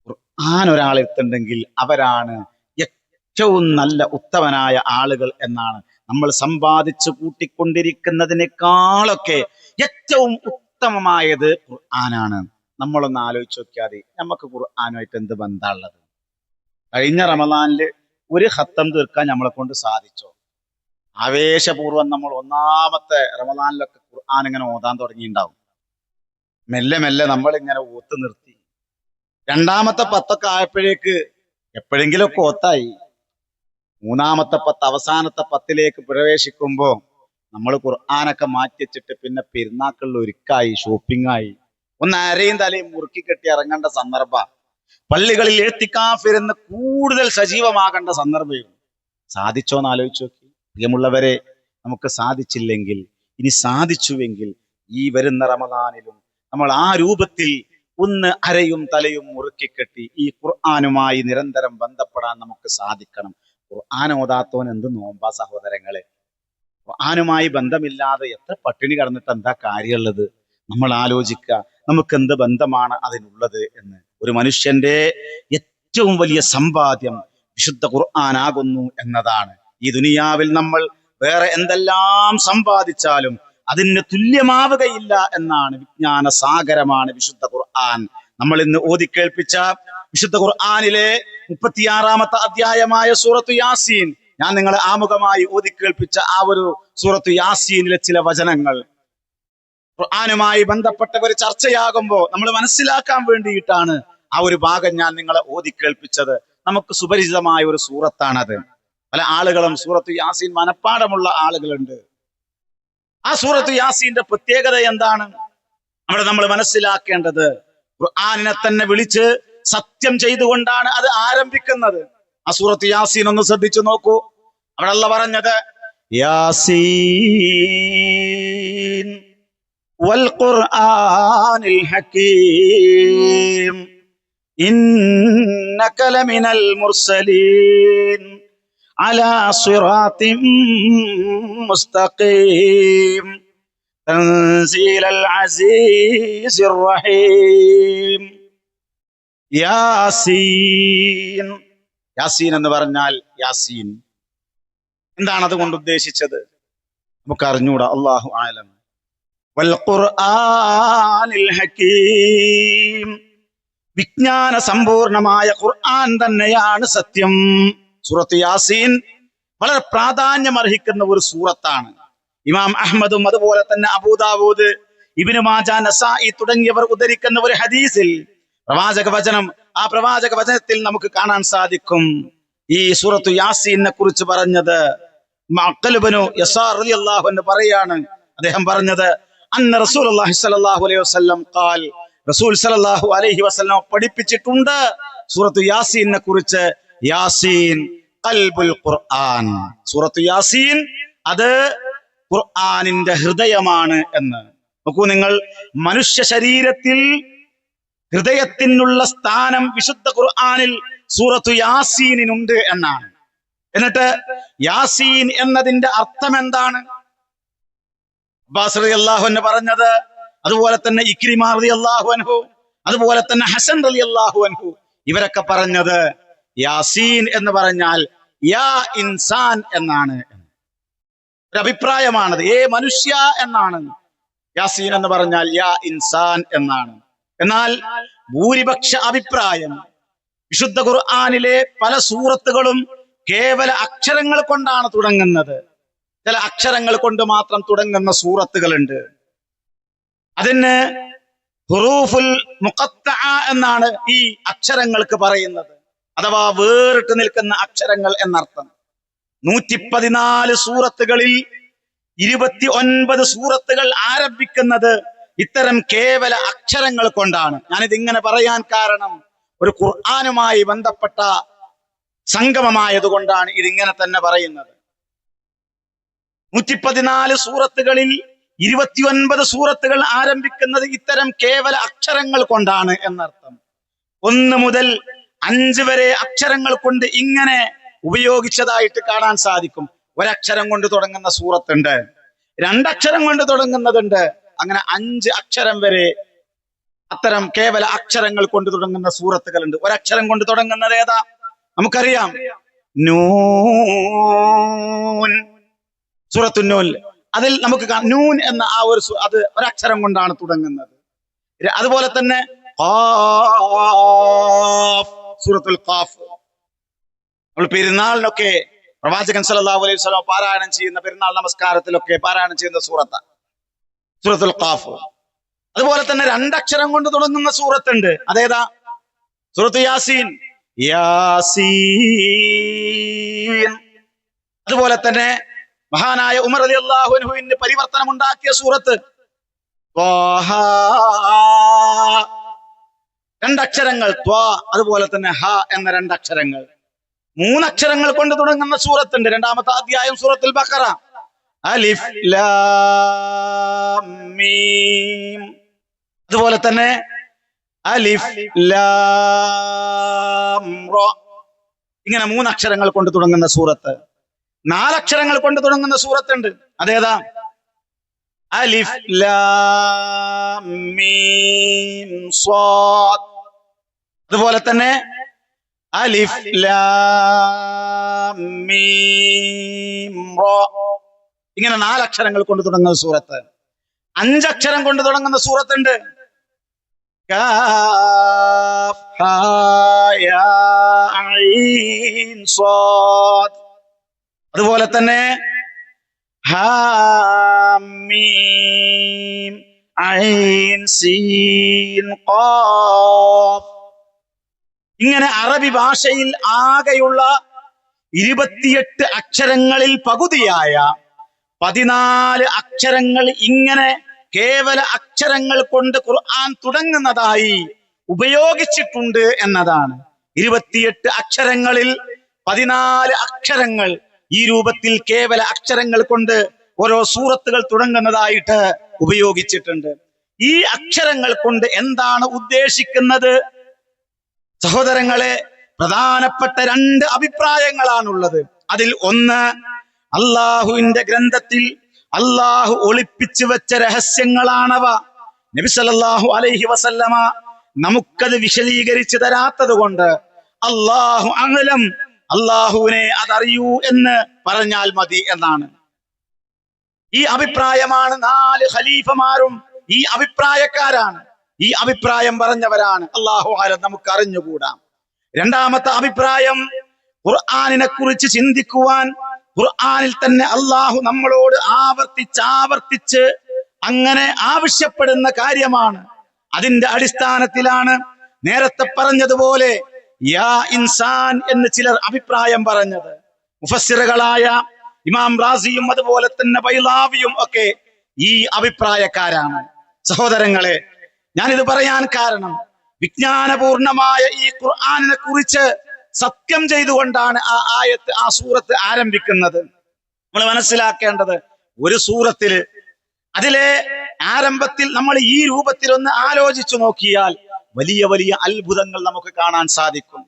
ഖുർആൻ ഒരാളെത്തുണ്ടെങ്കിൽ അവരാണ് ഏറ്റവും നല്ല ഉത്തമനായ ആളുകൾ എന്നാണ്. നമ്മൾ സമ്പാദിച്ചു കൂട്ടിക്കൊണ്ടിരിക്കുന്നതിനേക്കാളൊക്കെ ഏറ്റവും ഉത്തമമായത് ഖുർആനാണ്. നമ്മളൊന്ന് ആലോചിച്ച് നോക്കിയാതെ നമുക്ക് ഖുർആനുമായിട്ട് എന്ത് ബന്ധമുള്ളത്? കഴിഞ്ഞ റമദാനില് ഒരു ഖത്തം തീർക്കാൻ നമ്മളെ കൊണ്ട് സാധിച്ചോ? ആവേശപൂർവ്വം നമ്മൾ ഒന്നാമത്തെ റമദാനിലൊക്കെ ഖുർആൻ ഇങ്ങനെ ഓതാൻ തുടങ്ങിയിട്ടുണ്ടാവും. മെല്ലെ മെല്ലെ നമ്മൾ ഇങ്ങനെ ഓത്ത് നിർത്തി. രണ്ടാമത്തെ 10 ആയപ്പോഴേക്ക് എപ്പോഴെങ്കിലുമൊക്കെ ഓത്തായി. മൂന്നാമത്തെ 10, അവസാനത്തെ 10ലേക്ക് പ്രവേശിക്കുമ്പോൾ നമ്മൾ ഖുർആനൊക്കെ മാറ്റി വെച്ചിട്ട് പിന്നെ പെരുന്നാക്കളിൽ ഒരുക്കായി, ഷോപ്പിംഗായി, ഒന്ന് അരയും തലയും മുറുക്കി കെട്ടി ഇറങ്ങേണ്ട സന്ദർഭം. പള്ളികളിൽ എത്തിക്കാഫിരുന്ന് കൂടുതൽ സജീവമാകേണ്ട സന്ദർഭം. സാധിച്ചോന്ന് ആലോചിച്ച് നോക്കി പ്രിയമുള്ളവരെ. നമുക്ക് സാധിച്ചില്ലെങ്കിൽ, ഇനി സാധിച്ചുവെങ്കിൽ ഈ വരുന്ന റമദാനിലും നമ്മൾ ആ രൂപത്തിൽ ഒന്ന് അരയും തലയും മുറുക്കിക്കെട്ടി ഈ ഖുർആനുമായി നിരന്തരം ബന്ധപ്പെടാൻ നമുക്ക് സാധിക്കണം. ഖുർആൻ ഓതാത്തോൻ എന്ത് നോമ്പാ സഹോദരങ്ങളെ? ഖുർആനുമായി ബന്ധമില്ലാതെ എത്ര പട്ടിണി കടന്നിട്ട് എന്താ കാര്യമുള്ളത്? നമ്മൾ ആലോചിക്കുക, നമുക്ക് എന്ത് ബന്ധമാണ് അതിനുള്ളത് എന്ന്. ഒരു മനുഷ്യന്റെ ഏറ്റവും വലിയ സമ്പാദ്യം വിശുദ്ധ ഖുർആനാകുന്നു എന്നതാണ്. ഈ ദുനിയാവിൽ നമ്മൾ വേറെ എന്തെല്ലാം സമ്പാദിച്ചാലും അതിന് തുല്യമാവുകയില്ല എന്നാണ്. വിജ്ഞാന സാഗരമാണ് വിശുദ്ധ ഖുർആൻ. നമ്മൾ ഇന്ന് ഓതിക്കേൾപ്പിച്ച വിശുദ്ധ ഖുർആനിലെ 36-ാമത്തെ അധ്യായമായ സൂറത്തു യാസീൻ, ഞാൻ നിങ്ങളെ ആമുഖമായി ഓതിക്കേൾപ്പിച്ച ആ ഒരു സൂറത്തു യാസീനിലെ ചില വചനങ്ങൾ ഖുർആനുമായി ബന്ധപ്പെട്ട ഒരു ചർച്ചയാകുമ്പോൾ നമ്മൾ മനസ്സിലാക്കാൻ വേണ്ടിയിട്ടാണ് ആ ഒരു ഭാഗം ഞാൻ നിങ്ങളെ ഓതിക്കേൾപ്പിച്ചത്. നമുക്ക് സുപരിചിതമായ ഒരു സൂറത്താണത്. പല ആളുകളും സൂറത്തു യാസീൻ മനപ്പാടമുള്ള ആളുകളുണ്ട്. ആ സൂറത്തു യാസീന്റെ പ്രത്യേകത എന്താണ്? അവിടെ നമ്മൾ മനസ്സിലാക്കേണ്ടത്, ഖുർആനിനെ തന്നെ വിളിച്ച് സത്യം ചെയ്തുകൊണ്ടാണ് അത് ആരംഭിക്കുന്നത്. ആ സൂറത്തു യാസീൻ ഒന്ന് ശ്രദ്ധിച്ചു നോക്കൂ. അവിടെ അല്ലാഹു പറഞ്ഞത് യാസീൻ വൽ ഖുർആനിൽ ഹകീം ഇന്നക ലമിനൽ മുർസലീൻ അലാ സിറാത്തിൻ മുസ്തഖീം തൻസീലൽ അസീസിർ റഹീം. യാസീൻ, യാസീൻ എന്ന് പറഞ്ഞാൽ യാസീൻ എന്താണ് അതുകൊണ്ട് ഉദ്ദേശിച്ചത്? നമുക്ക് അറിഞ്ഞൂടാ, അല്ലാഹു ആലം. വൽ ഖുർആനിൽ ഹകീം, വിജ്ഞാന സമ്പൂർണമായ ഖുർആൻ തന്നെയാണ് സത്യം. സൂറത്ത് യാസീൻ വളരെ പ്രാധാന്യം അർഹിക്കുന്ന ഒരു സൂറത്താണ്. ഇമാം അഹ്മദും അതുപോലെ തന്നെ അബൂദാവൂദ്, ഇബ്നു മാജ, നസായി തുടങ്ങിയവർ ഉദ്ധരിക്കുന്ന ഒരു ഹദീസിൽ പ്രവാചക വചനം, ആ പ്രവാചക വചനത്തിൽ നമുക്ക് കാണാൻ സാധിക്കും ഈ സൂറത്തു യാസീനെ കുറിച്ച് പറഞ്ഞത്. മഅഖൽ ഇബ്നു യസാർ റളിയല്ലാഹു അൻഹു പറയാണ്, അദ്ദേഹം പറഞ്ഞത് അന്ന റസൂലുള്ളാഹി സ്വല്ലല്ലാഹു അലൈഹി വസല്ലം ഖാൽ, റസൂൽ സ്വല്ലല്ലാഹു അലൈഹി വസല്ലം പഠിപ്പിച്ചിട്ടുണ്ട്. സൂറത്തു യാസീനെ കുറിച്ച്, യാസീൻ ഖൽബുൽ ഖുർആൻ, സൂറത്തു യാസീൻ അത് ഖുർആനിന്റെ ഹൃദയമാണ് എന്ന്. നോക്കൂ നിങ്ങൾ, മനുഷ്യ ശരീരത്തിൽ ഹൃദയത്തിനുള്ള സ്ഥാനം വിശുദ്ധ ഖുർആനിൽ സൂറത്തു യാസീനിനുണ്ട് എന്നാണ്. എന്നിട്ട് യാസീൻ എന്നതിന്റെ അർത്ഥം എന്താണ്? അബ്ബാസ് റളിയല്ലാഹു അൻഹു പറഞ്ഞത്, അതുപോലെ തന്നെ ഇക്രിമ റളിയല്ലാഹു അൻഹു, അതുപോലെ തന്നെ ഹസൻ റളിയല്ലാഹു അൻഹു, ഇവരൊക്കെ പറഞ്ഞത് യാസീൻ എന്ന് പറഞ്ഞാൽ യാ ഇൻസാൻ എന്നാണ്. ഒരു അഭിപ്രായമാണത്. മനുഷ്യ എന്നാണ്. യാസീൻ എന്ന് പറഞ്ഞാൽ യാ ഇൻസാൻ എന്നാണ്. എന്നാൽ ഭൂരിപക്ഷ അഭിപ്രായം വിശുദ്ധ ഖുർആനിലെ പല സൂറത്തുകളും കേവല അക്ഷരങ്ങൾ കൊണ്ടാണ് തുടങ്ങുന്നത്. ചില അക്ഷരങ്ങൾ കൊണ്ട് മാത്രം തുടങ്ങുന്ന സൂറത്തുകളുണ്ട്. അതിന് ഹുറൂഫുൽ മുഖത്തഅ എന്നാണ് ഈ അക്ഷരങ്ങൾക്ക് പറയുന്നത്, അഥവാ വേറിട്ട് നിൽക്കുന്ന അക്ഷരങ്ങൾ എന്നർത്ഥം. 114 സൂറത്തുകളിൽ 29 സൂറത്തുകൾ ആരംഭിക്കുന്നത് ഇത്തരം കേവല അക്ഷരങ്ങൾ കൊണ്ടാണ്. ഞാനിതിങ്ങനെ പറയാൻ കാരണം ഒരു ഖുർആനുമായി ബന്ധപ്പെട്ട സംഗമമായതുകൊണ്ടാണ് ഇതിങ്ങനെ തന്നെ പറയുന്നത്. 114 സൂറത്തുകളിൽ 29 സൂറത്തുകൾ ആരംഭിക്കുന്നത് ഇത്തരം കേവല അക്ഷരങ്ങൾ കൊണ്ടാണ് എന്നർത്ഥം. 1 മുതൽ 5 വരെ അക്ഷരങ്ങൾ കൊണ്ട് ഇങ്ങനെ ഉപയോഗിച്ചതായിട്ട് കാണാൻ സാധിക്കും. ഒരക്ഷരം കൊണ്ട് തുടങ്ങുന്ന സൂറത്തുണ്ട്, 2 അക്ഷരം കൊണ്ട് തുടങ്ങുന്നതുണ്ട്, അങ്ങനെ 5 അക്ഷരം വരെ അത്തരം കേവല അക്ഷരങ്ങൾ കൊണ്ട് തുടങ്ങുന്ന സൂറത്തുകളുണ്ട്. ഒരക്ഷരം കൊണ്ട് തുടങ്ങുന്നത് ഏതാ? നമുക്കറിയാം, നൂൻ, സൂറത്തു നൂൻ. അതിൽ നമുക്ക് നൂൻ എന്ന ആ ഒരു അത് ഒരക്ഷരം കൊണ്ടാണ് തുടങ്ങുന്നത്. അതുപോലെ തന്നെ സൂറത്തുൽ ഖാഫ്. നമ്മൾ പെരുന്നാളിനൊക്കെ പ്രവാചകൻ സല്ലല്ലാഹു അലൈഹി വസല്ലം പാരായണം ചെയ്യുന്ന, പെരുന്നാൾ നമസ്കാരത്തിലൊക്കെ പാരായണം ചെയ്യുന്ന സൂറത്തുൽ ഖാഫ്. അതുപോലെ തന്നെ 2 അക്ഷരം കൊണ്ട് തുടങ്ങുന്ന സൂറത്തുണ്ട്. അതേതാ? സൂറത്തു യാസീൻ, യാസീൻ. അതുപോലെ തന്നെ മഹാനായ ഉമർ റളിയല്ലാഹു അൻഹുവിന് പരിവർത്തനം ഉണ്ടാക്കിയ സൂറത്ത് ത്വാഹ. 2 അക്ഷരങ്ങൾ, ത്വാ, അതുപോലെ തന്നെ ഹ എന്ന 2 അക്ഷരങ്ങൾ. 3 അക്ഷരങ്ങൾ കൊണ്ട് തുടങ്ങുന്ന സൂറത്തുണ്ട്. 2-ാമത്തെ അധ്യായം സൂറത്തുൽ ബഖറ, അലിഫ് ലാം മീം. അതുപോലെ തന്നെ അലിഫ് ലാം റ. ഇങ്ങനെ 3 അക്ഷരങ്ങൾ കൊണ്ട് തുടങ്ങുന്ന സൂറത്ത്. 4 അക്ഷരങ്ങൾ കൊണ്ട് തുടങ്ങുന്ന സൂറത്തുണ്ട്. അതേതാ? അലിഫ് ലാം മീം സ്വാദ്. അതുപോലെ തന്നെ അലിഫ് ലാം മീം റ. ഇങ്ങനെ 4 അക്ഷരങ്ങൾ കൊണ്ട് തുടങ്ങുന്ന സൂറത്ത്. 5 അക്ഷരം കൊണ്ട് തുടങ്ങുന്ന സൂറത്തുണ്ട്. കാഫ് ഹാ യാ ഐൻ സ്വാദ്. അതുപോലെ തന്നെ ഹാമീം ഐൻ സീൻ ഖാഫ്. ഇങ്ങനെ അറബി ഭാഷയിൽ ആകെയുള്ള 28 അക്ഷരങ്ങളിൽ പകുതിയായ 14 അക്ഷരങ്ങൾ ഇങ്ങനെ കേവല അക്ഷരങ്ങൾ കൊണ്ട് ഖുർആൻ തുടങ്ങുന്നതായി ഉപയോഗിച്ചിട്ടുണ്ട് എന്നതാണ്. 28 അക്ഷരങ്ങളിൽ 14 അക്ഷരങ്ങൾ ഈ രൂപത്തിൽ കേവല അക്ഷരങ്ങൾ കൊണ്ട് ഓരോ സൂറത്തുകൾ തുടങ്ങുന്നതായിട്ട് ഉപയോഗിച്ചിട്ടുണ്ട്. ഈ അക്ഷരങ്ങൾ കൊണ്ട് എന്താണ് ഉദ്ദേശിക്കുന്നത്? സഹോദരങ്ങളെ, പ്രധാനപ്പെട്ട 2 അഭിപ്രായങ്ങളാണുള്ളത്. അതിൽ ഒന്ന്, അള്ളാഹുവിന്റെ ഗ്രന്ഥത്തിൽ അള്ളാഹു ഒളിപ്പിച്ചു വെച്ച രഹസ്യങ്ങളാണവ. നബി സല്ലല്ലാഹു അലൈഹി വസല്ലമ നമുക്കത് വിശദീകരിച്ചു തരാത്തത് കൊണ്ട് അല്ലാഹു അഅലം, അള്ളാഹുവിനെ അതറിയൂ എന്ന് പറഞ്ഞാൽ മതി എന്നാണ്. ഈ അഭിപ്രായമാണ് 4 ഖലീഫമാരും ഈ അഭിപ്രായക്കാരാണ്. ഈ അഭിപ്രായം പറഞ്ഞവരാണ്. അല്ലാഹു അഅലം, നമുക്ക് അറിഞ്ഞുകൂടാ. 2-ാമത്തെ അഭിപ്രായം, ഖുർആനിനെ കുറിച്ച് ചിന്തിക്കുവാൻ ഖുർആനിൽ തന്നെ അള്ളാഹു നമ്മളോട് ആവർത്തിച്ച് അങ്ങനെ ആവശ്യപ്പെടുന്ന കാര്യമാണ്. അതിന്റെ അടിസ്ഥാനത്തിലാണ് നേരത്തെ പറഞ്ഞതുപോലെ യാ ഇൻസാൻ എന്ന് ചിലർ അഭിപ്രായം പറഞ്ഞത്. മുഫസ്സിറുകളായ ഇമാം റാസിയും അതുപോലെ തന്നെ ബൈളാവിയും ഒക്കെ ഈ അഭിപ്രായക്കാരാണ്. സഹോദരങ്ങളെ, ഞാനിത് പറയാൻ കാരണം വിജ്ഞാനപൂർണമായ ഈ ഖുർആനിനെ കുറിച്ച് സത്യം ചെയ്തുകൊണ്ടാണ് ആ ആയത്ത്, ആ സൂറത്ത് ആരംഭിക്കുന്നത്. നമ്മൾ മനസ്സിലാക്കേണ്ടത്, ഒരു സൂറത്തില് അതിലെ ആരംഭത്തിൽ നമ്മൾ ഈ രൂപത്തിൽ ഒന്ന് ആലോചിച്ചു നോക്കിയാൽ വലിയ വലിയ അത്ഭുതങ്ങൾ നമുക്ക് കാണാൻ സാധിക്കും.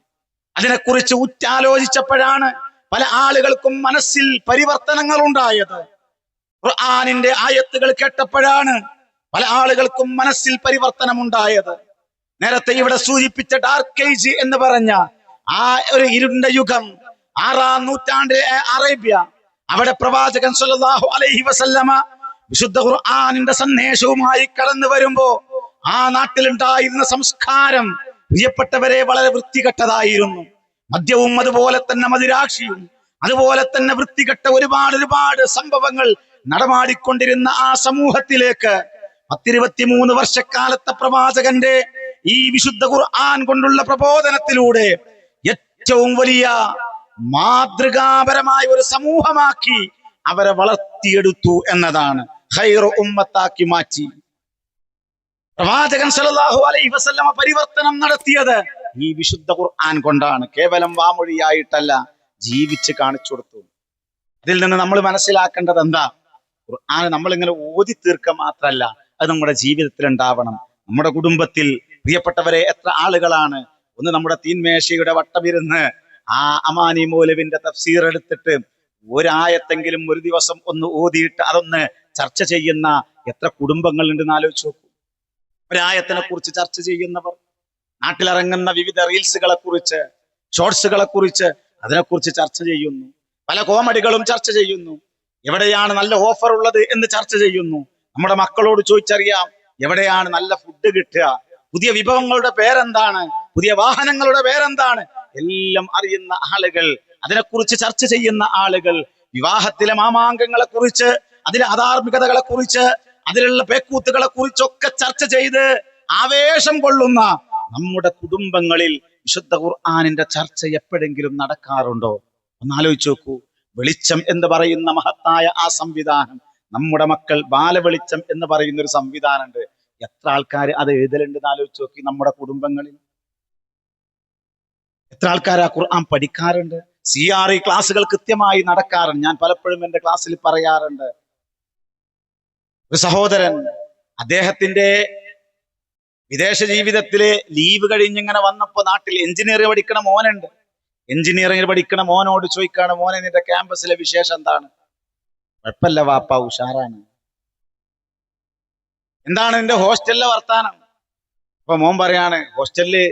അതിനെക്കുറിച്ച് ഉറ്റാലോചിച്ചപ്പോഴാണ് പല ആളുകൾക്കും മനസ്സിൽ പരിവർത്തനങ്ങൾ ഉണ്ടായത്. ഖുർആനിന്റെ ആയത്തുകൾ കേട്ടപ്പോഴാണ് പല ആളുകൾക്കും മനസ്സിൽ പരിവർത്തനം ഉണ്ടായത്. നേരത്തെ ഇവിടെ സൂചിപ്പിച്ച ഡാർക്ക് ഏജ് എന്ന് പറഞ്ഞ ആ ഒരു ഇരുണ്ട യുഗം, 6-ാം നൂറ്റാണ്ടിലെ അറേബ്യ, അവിടെ പ്രവാചകൻ സല്ലല്ലാഹു അലൈഹി വസല്ലമ വിശുദ്ധ ഖുർആനിന്റെ സന്ദേശവുമായി കടന്നു വരുമ്പോ ആ നാട്ടിലുണ്ടായിരുന്ന സംസ്കാരം, പ്രിയപ്പെട്ടവരെ, വളരെ വൃത്തികെട്ടതായിരുന്നു. മദ്യവും അതുപോലെ തന്നെ മദിരാക്ഷിയും അതുപോലെ തന്നെ വൃത്തികെട്ട ഒരുപാട് സംഭവങ്ങൾ നടമാടിക്കൊണ്ടിരുന്ന ആ സമൂഹത്തിലേക്ക് 10-23 വർഷക്കാലത്തെ പ്രവാചകന്റെ ഈ വിശുദ്ധ ഖുർആൻ കൊണ്ടുള്ള പ്രബോധനത്തിലൂടെ ഏറ്റവും വലിയ മാതൃകാപരമായ ഒരു സമൂഹമാക്കി അവരെ വളർത്തിയെടുത്തു എന്നതാണ്. ഖൈറു ഉമ്മത്താക്കി മാറ്റി. പ്രവാചകൻ സല്ലല്ലാഹു അലൈഹി വസല്ലമ പരിവർത്തനം നടത്തിയത് ഈ വിശുദ്ധ ഖുർആൻ കൊണ്ടാണ്. കേവലം വാമൊഴിയായിട്ടല്ല, ജീവിച്ച് കാണിച്ചു കൊടുത്തു. ഇതിൽ നിന്ന് നമ്മൾ മനസ്സിലാക്കേണ്ടത് എന്താ? ഖുർആൻ നമ്മളിങ്ങനെ ഓതി തീർക്കുക മാത്രമല്ല, അത് നമ്മുടെ ജീവിതത്തിൽ ഉണ്ടാവണം. നമ്മുടെ കുടുംബത്തിൽ പ്രിയപ്പെട്ടവരെ എത്ര ആളുകളാണ് ഒന്ന് നമ്മുടെ തീൻമേശയുടെ വട്ടമിരുന്ന് ആ അമാനി മൗലവിന്റെ തഫ്സീർ എടുത്തിട്ട് ഒരായത്തെങ്കിലും ഒരു ദിവസം ഒന്ന് ഓതിയിട്ട് അതൊന്ന് ചർച്ച ചെയ്യുന്ന എത്ര കുടുംബങ്ങളുണ്ടെന്ന് ആലോചിച്ച് നോക്കൂ. ഒരായത്തിനെ കുറിച്ച് ചർച്ച ചെയ്യുന്നവർ, നാട്ടിലിറങ്ങുന്ന വിവിധ റീൽസുകളെ കുറിച്ച്, ഷോർട്സുകളെ കുറിച്ച്, അതിനെക്കുറിച്ച് ചർച്ച ചെയ്യുന്നു. പല കോമഡികളും ചർച്ച ചെയ്യുന്നു. എവിടെയാണ് നല്ല ഓഫർ ഉള്ളത് എന്ന് ചർച്ച ചെയ്യുന്നു. നമ്മുടെ മക്കളോട് ചോദിച്ചറിയാം, എവിടെയാണ് നല്ല ഫുഡ് കിട്ടുക, പുതിയ വിഭവങ്ങളുടെ പേരെന്താണ്, പുതിയ വാഹനങ്ങളുടെ പേരെന്താണ്, എല്ലാം അറിയുന്ന ആളുകൾ, അതിനെക്കുറിച്ച് ചർച്ച ചെയ്യുന്ന ആളുകൾ, വിവാഹത്തിലെ മാമാങ്കങ്ങളെ കുറിച്ച്, അതിലെ അധാർമികതകളെ കുറിച്ച്, അതിലുള്ള പേക്കൂത്തുകളെ കുറിച്ചൊക്കെ ചർച്ച ചെയ്ത് ആവേശം കൊള്ളുന്ന നമ്മുടെ കുടുംബങ്ങളിൽ വിശുദ്ധ ഖുർആനിന്റെ ചർച്ച എപ്പോഴെങ്കിലും നടക്കാറുണ്ടോ? ഒന്നാലോചിച്ച് നോക്കൂ. വെളിച്ചം എന്ന് പറയുന്ന മഹത്തായ ആ സംവിധാനം, നമ്മുടെ മക്കൾ ബാലവെളിച്ചം എന്ന് പറയുന്ന ഒരു സംവിധാനമുണ്ട്. എത്ര ആൾക്കാർ അത് എഴുതലുണ്ടെന്ന് ആലോചിച്ച് നോക്കി. നമ്മുടെ കുടുംബങ്ങളിൽ എത്ര ആൾക്കാർ ആ ഖുർആൻ പഠിക്കാറുണ്ട്? CRE ക്ലാസ്സുകൾ കൃത്യമായി നടക്കാറുണ്ട്. ഞാൻ പലപ്പോഴും എന്റെ ക്ലാസ്സിൽ പറയാറുണ്ട്, ഒരു സഹോദരൻ അദ്ദേഹത്തിന്റെ വിദേശ ജീവിതത്തില് ലീവ് കഴിഞ്ഞിങ്ങനെ വന്നപ്പോ നാട്ടിൽ എഞ്ചിനീയറിംഗ് പഠിക്കണ മോനുണ്ട്. എഞ്ചിനീയറിംഗ് പഠിക്കണ മോനോട് ചോദിക്കാണ്, മോനെ നിന്റെ ക്യാമ്പസിലെ വിശേഷം എന്താണ്? കുഴപ്പമില്ല വാപ്പ, ഉഷാറാണ്. എന്താണ് നിന്റെ ഹോസ്റ്റലിലെ വർത്താനം? അപ്പൊ മോൻ പറയാണ്, ഹോസ്റ്റലില്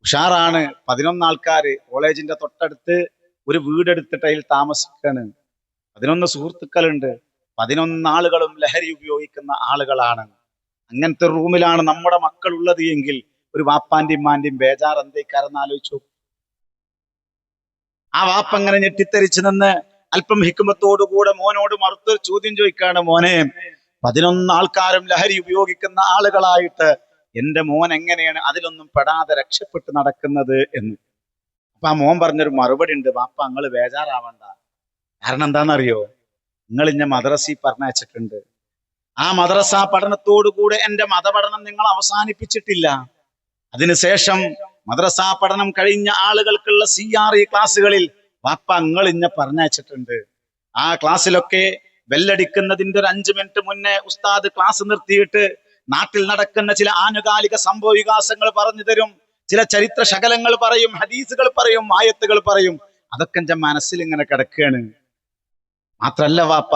ഉഷാറാണ്, 11 ആൾക്കാര്, കോളേജിന്റെ തൊട്ടടുത്ത് ഒരു വീടെടുത്തിട്ട് അതിൽ താമസിക്കാണ്, 11 സുഹൃത്തുക്കളുണ്ട്, 11 ആളുകളും ലഹരി ഉപയോഗിക്കുന്ന ആളുകളാണ്. അങ്ങനത്തെ റൂമിലാണ് നമ്മുടെ മക്കൾ ഉള്ളത് എങ്കിൽ ഒരു വാപ്പാന്റെയും ഉമ്മാന്റെയും ബേജാർ എന്തേക്കാരെന്ന് ആലോചിച്ചു. ആ വാപ്പ അങ്ങനെ ഞെട്ടിത്തെറിച്ച് നിന്ന് അല്പം ഹിക്മത്തോടുകൂടെ മോനോട് മറുത്തൊരു ചോദ്യം ചോദിക്കാണ്, മോനെ, 11 ആൾക്കാരും ലഹരി ഉപയോഗിക്കുന്ന ആളുകളായിട്ട് എന്റെ മോൻ എങ്ങനെയാണ് അതിലൊന്നും പെടാതെ രക്ഷപ്പെട്ട് നടക്കുന്നത് എന്ന്. അപ്പൊ ആ മോൻ പറഞ്ഞൊരു മറുപടി ഉണ്ട്, വാപ്പ നിങ്ങള് ബേജാറാവണ്ട. കാരണം എന്താണെന്നറിയോ? നിങ്ങൾ ഇന്നെ മദ്രസയിൽ പറഞ്ഞയച്ചിട്ടുണ്ട്. ആ മദ്രസ പഠനത്തോടുകൂടെ എന്റെ മതപഠനം നിങ്ങൾ അവസാനിപ്പിച്ചിട്ടില്ല. അതിനുശേഷം മദ്രസ പഠനം കഴിഞ്ഞ ആളുകൾക്കുള്ള CRE ക്ലാസ്സുകളിൽ വാപ്പ നിങ്ങൾ ഇന്നെ പറഞ്ഞയച്ചിട്ടുണ്ട്. ആ ക്ലാസ്സിലൊക്കെ ബെല്ലടിക്കുന്നതിന്റെ ഒരു 5 മിനിറ്റ് മുന്നേ ഉസ്താദ് ക്ലാസ് നിർത്തിയിട്ട് നാട്ടിൽ നടക്കുന്ന ചില ആനുകാലിക സംഭവ വികാസങ്ങൾ പറഞ്ഞു തരും, ചില ചരിത്ര ശകലങ്ങൾ പറയും, ഹദീസുകൾ പറയും, ആയത്തുകൾ പറയും. അതൊക്കെ എന്റെ മനസ്സിൽ ഇങ്ങനെ കിടക്കുകയാണ്. മാത്രല്ല വാപ്പ,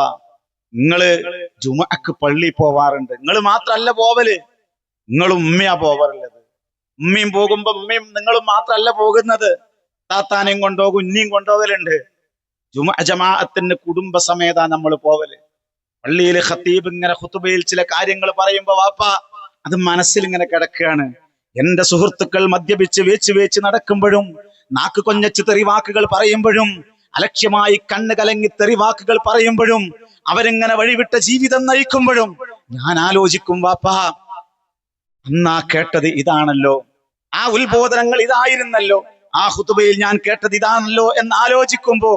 നിങ്ങള് ജുമുഅക്ക് പള്ളി പോവാറുണ്ട്. നിങ്ങൾ മാത്രല്ല പോവല്, നിങ്ങളും ഉമ്മയാ പോവാറുള്ളത്. ഉമ്മയും പോകുമ്പോ ഉമ്മയും നിങ്ങളും മാത്രല്ല പോകുന്നത്, താത്താനെയും കൊണ്ടുപോകും, ഉന്നിയും കൊണ്ടുപോകലുണ്ട്. ജുമുഅ ജമാഅത്തിന് കുടുംബസമേത നമ്മൾ പോവല്. പള്ളിയിൽ ഖത്തീബ് ഇങ്ങനെ ഖുതുബയിൽ ചില കാര്യങ്ങൾ പറയുമ്പോ വാപ്പ അത് മനസ്സിൽ ഇങ്ങനെ കിടക്കുകയാണ്. എന്റെ സുഹൃത്തുക്കൾ മദ്യപിച്ച് വേച്ച് നടക്കുമ്പോഴും, നാക്ക് കൊഞ്ഞച്ച് തെറിവാക്കുകൾ പറയുമ്പോഴും, അലക്ഷ്യമായി കണ്ണ് കലങ്ങി തെറിവാക്കുകൾ പറയുമ്പോഴും, അവരിങ്ങനെ വഴിവിട്ട ജീവിതം നയിക്കുമ്പോഴും ഞാൻ ആലോചിക്കും, വാപ്പാ അന്നാ കേട്ടത് ഇതാണല്ലോ, ആ ഉത്ബോധനങ്ങൾ ഇതായിരുന്നല്ലോ, ആ ഖുതുബയിൽ ഞാൻ കേട്ടത് ഇതാണല്ലോ എന്ന് ആലോചിക്കുമ്പോ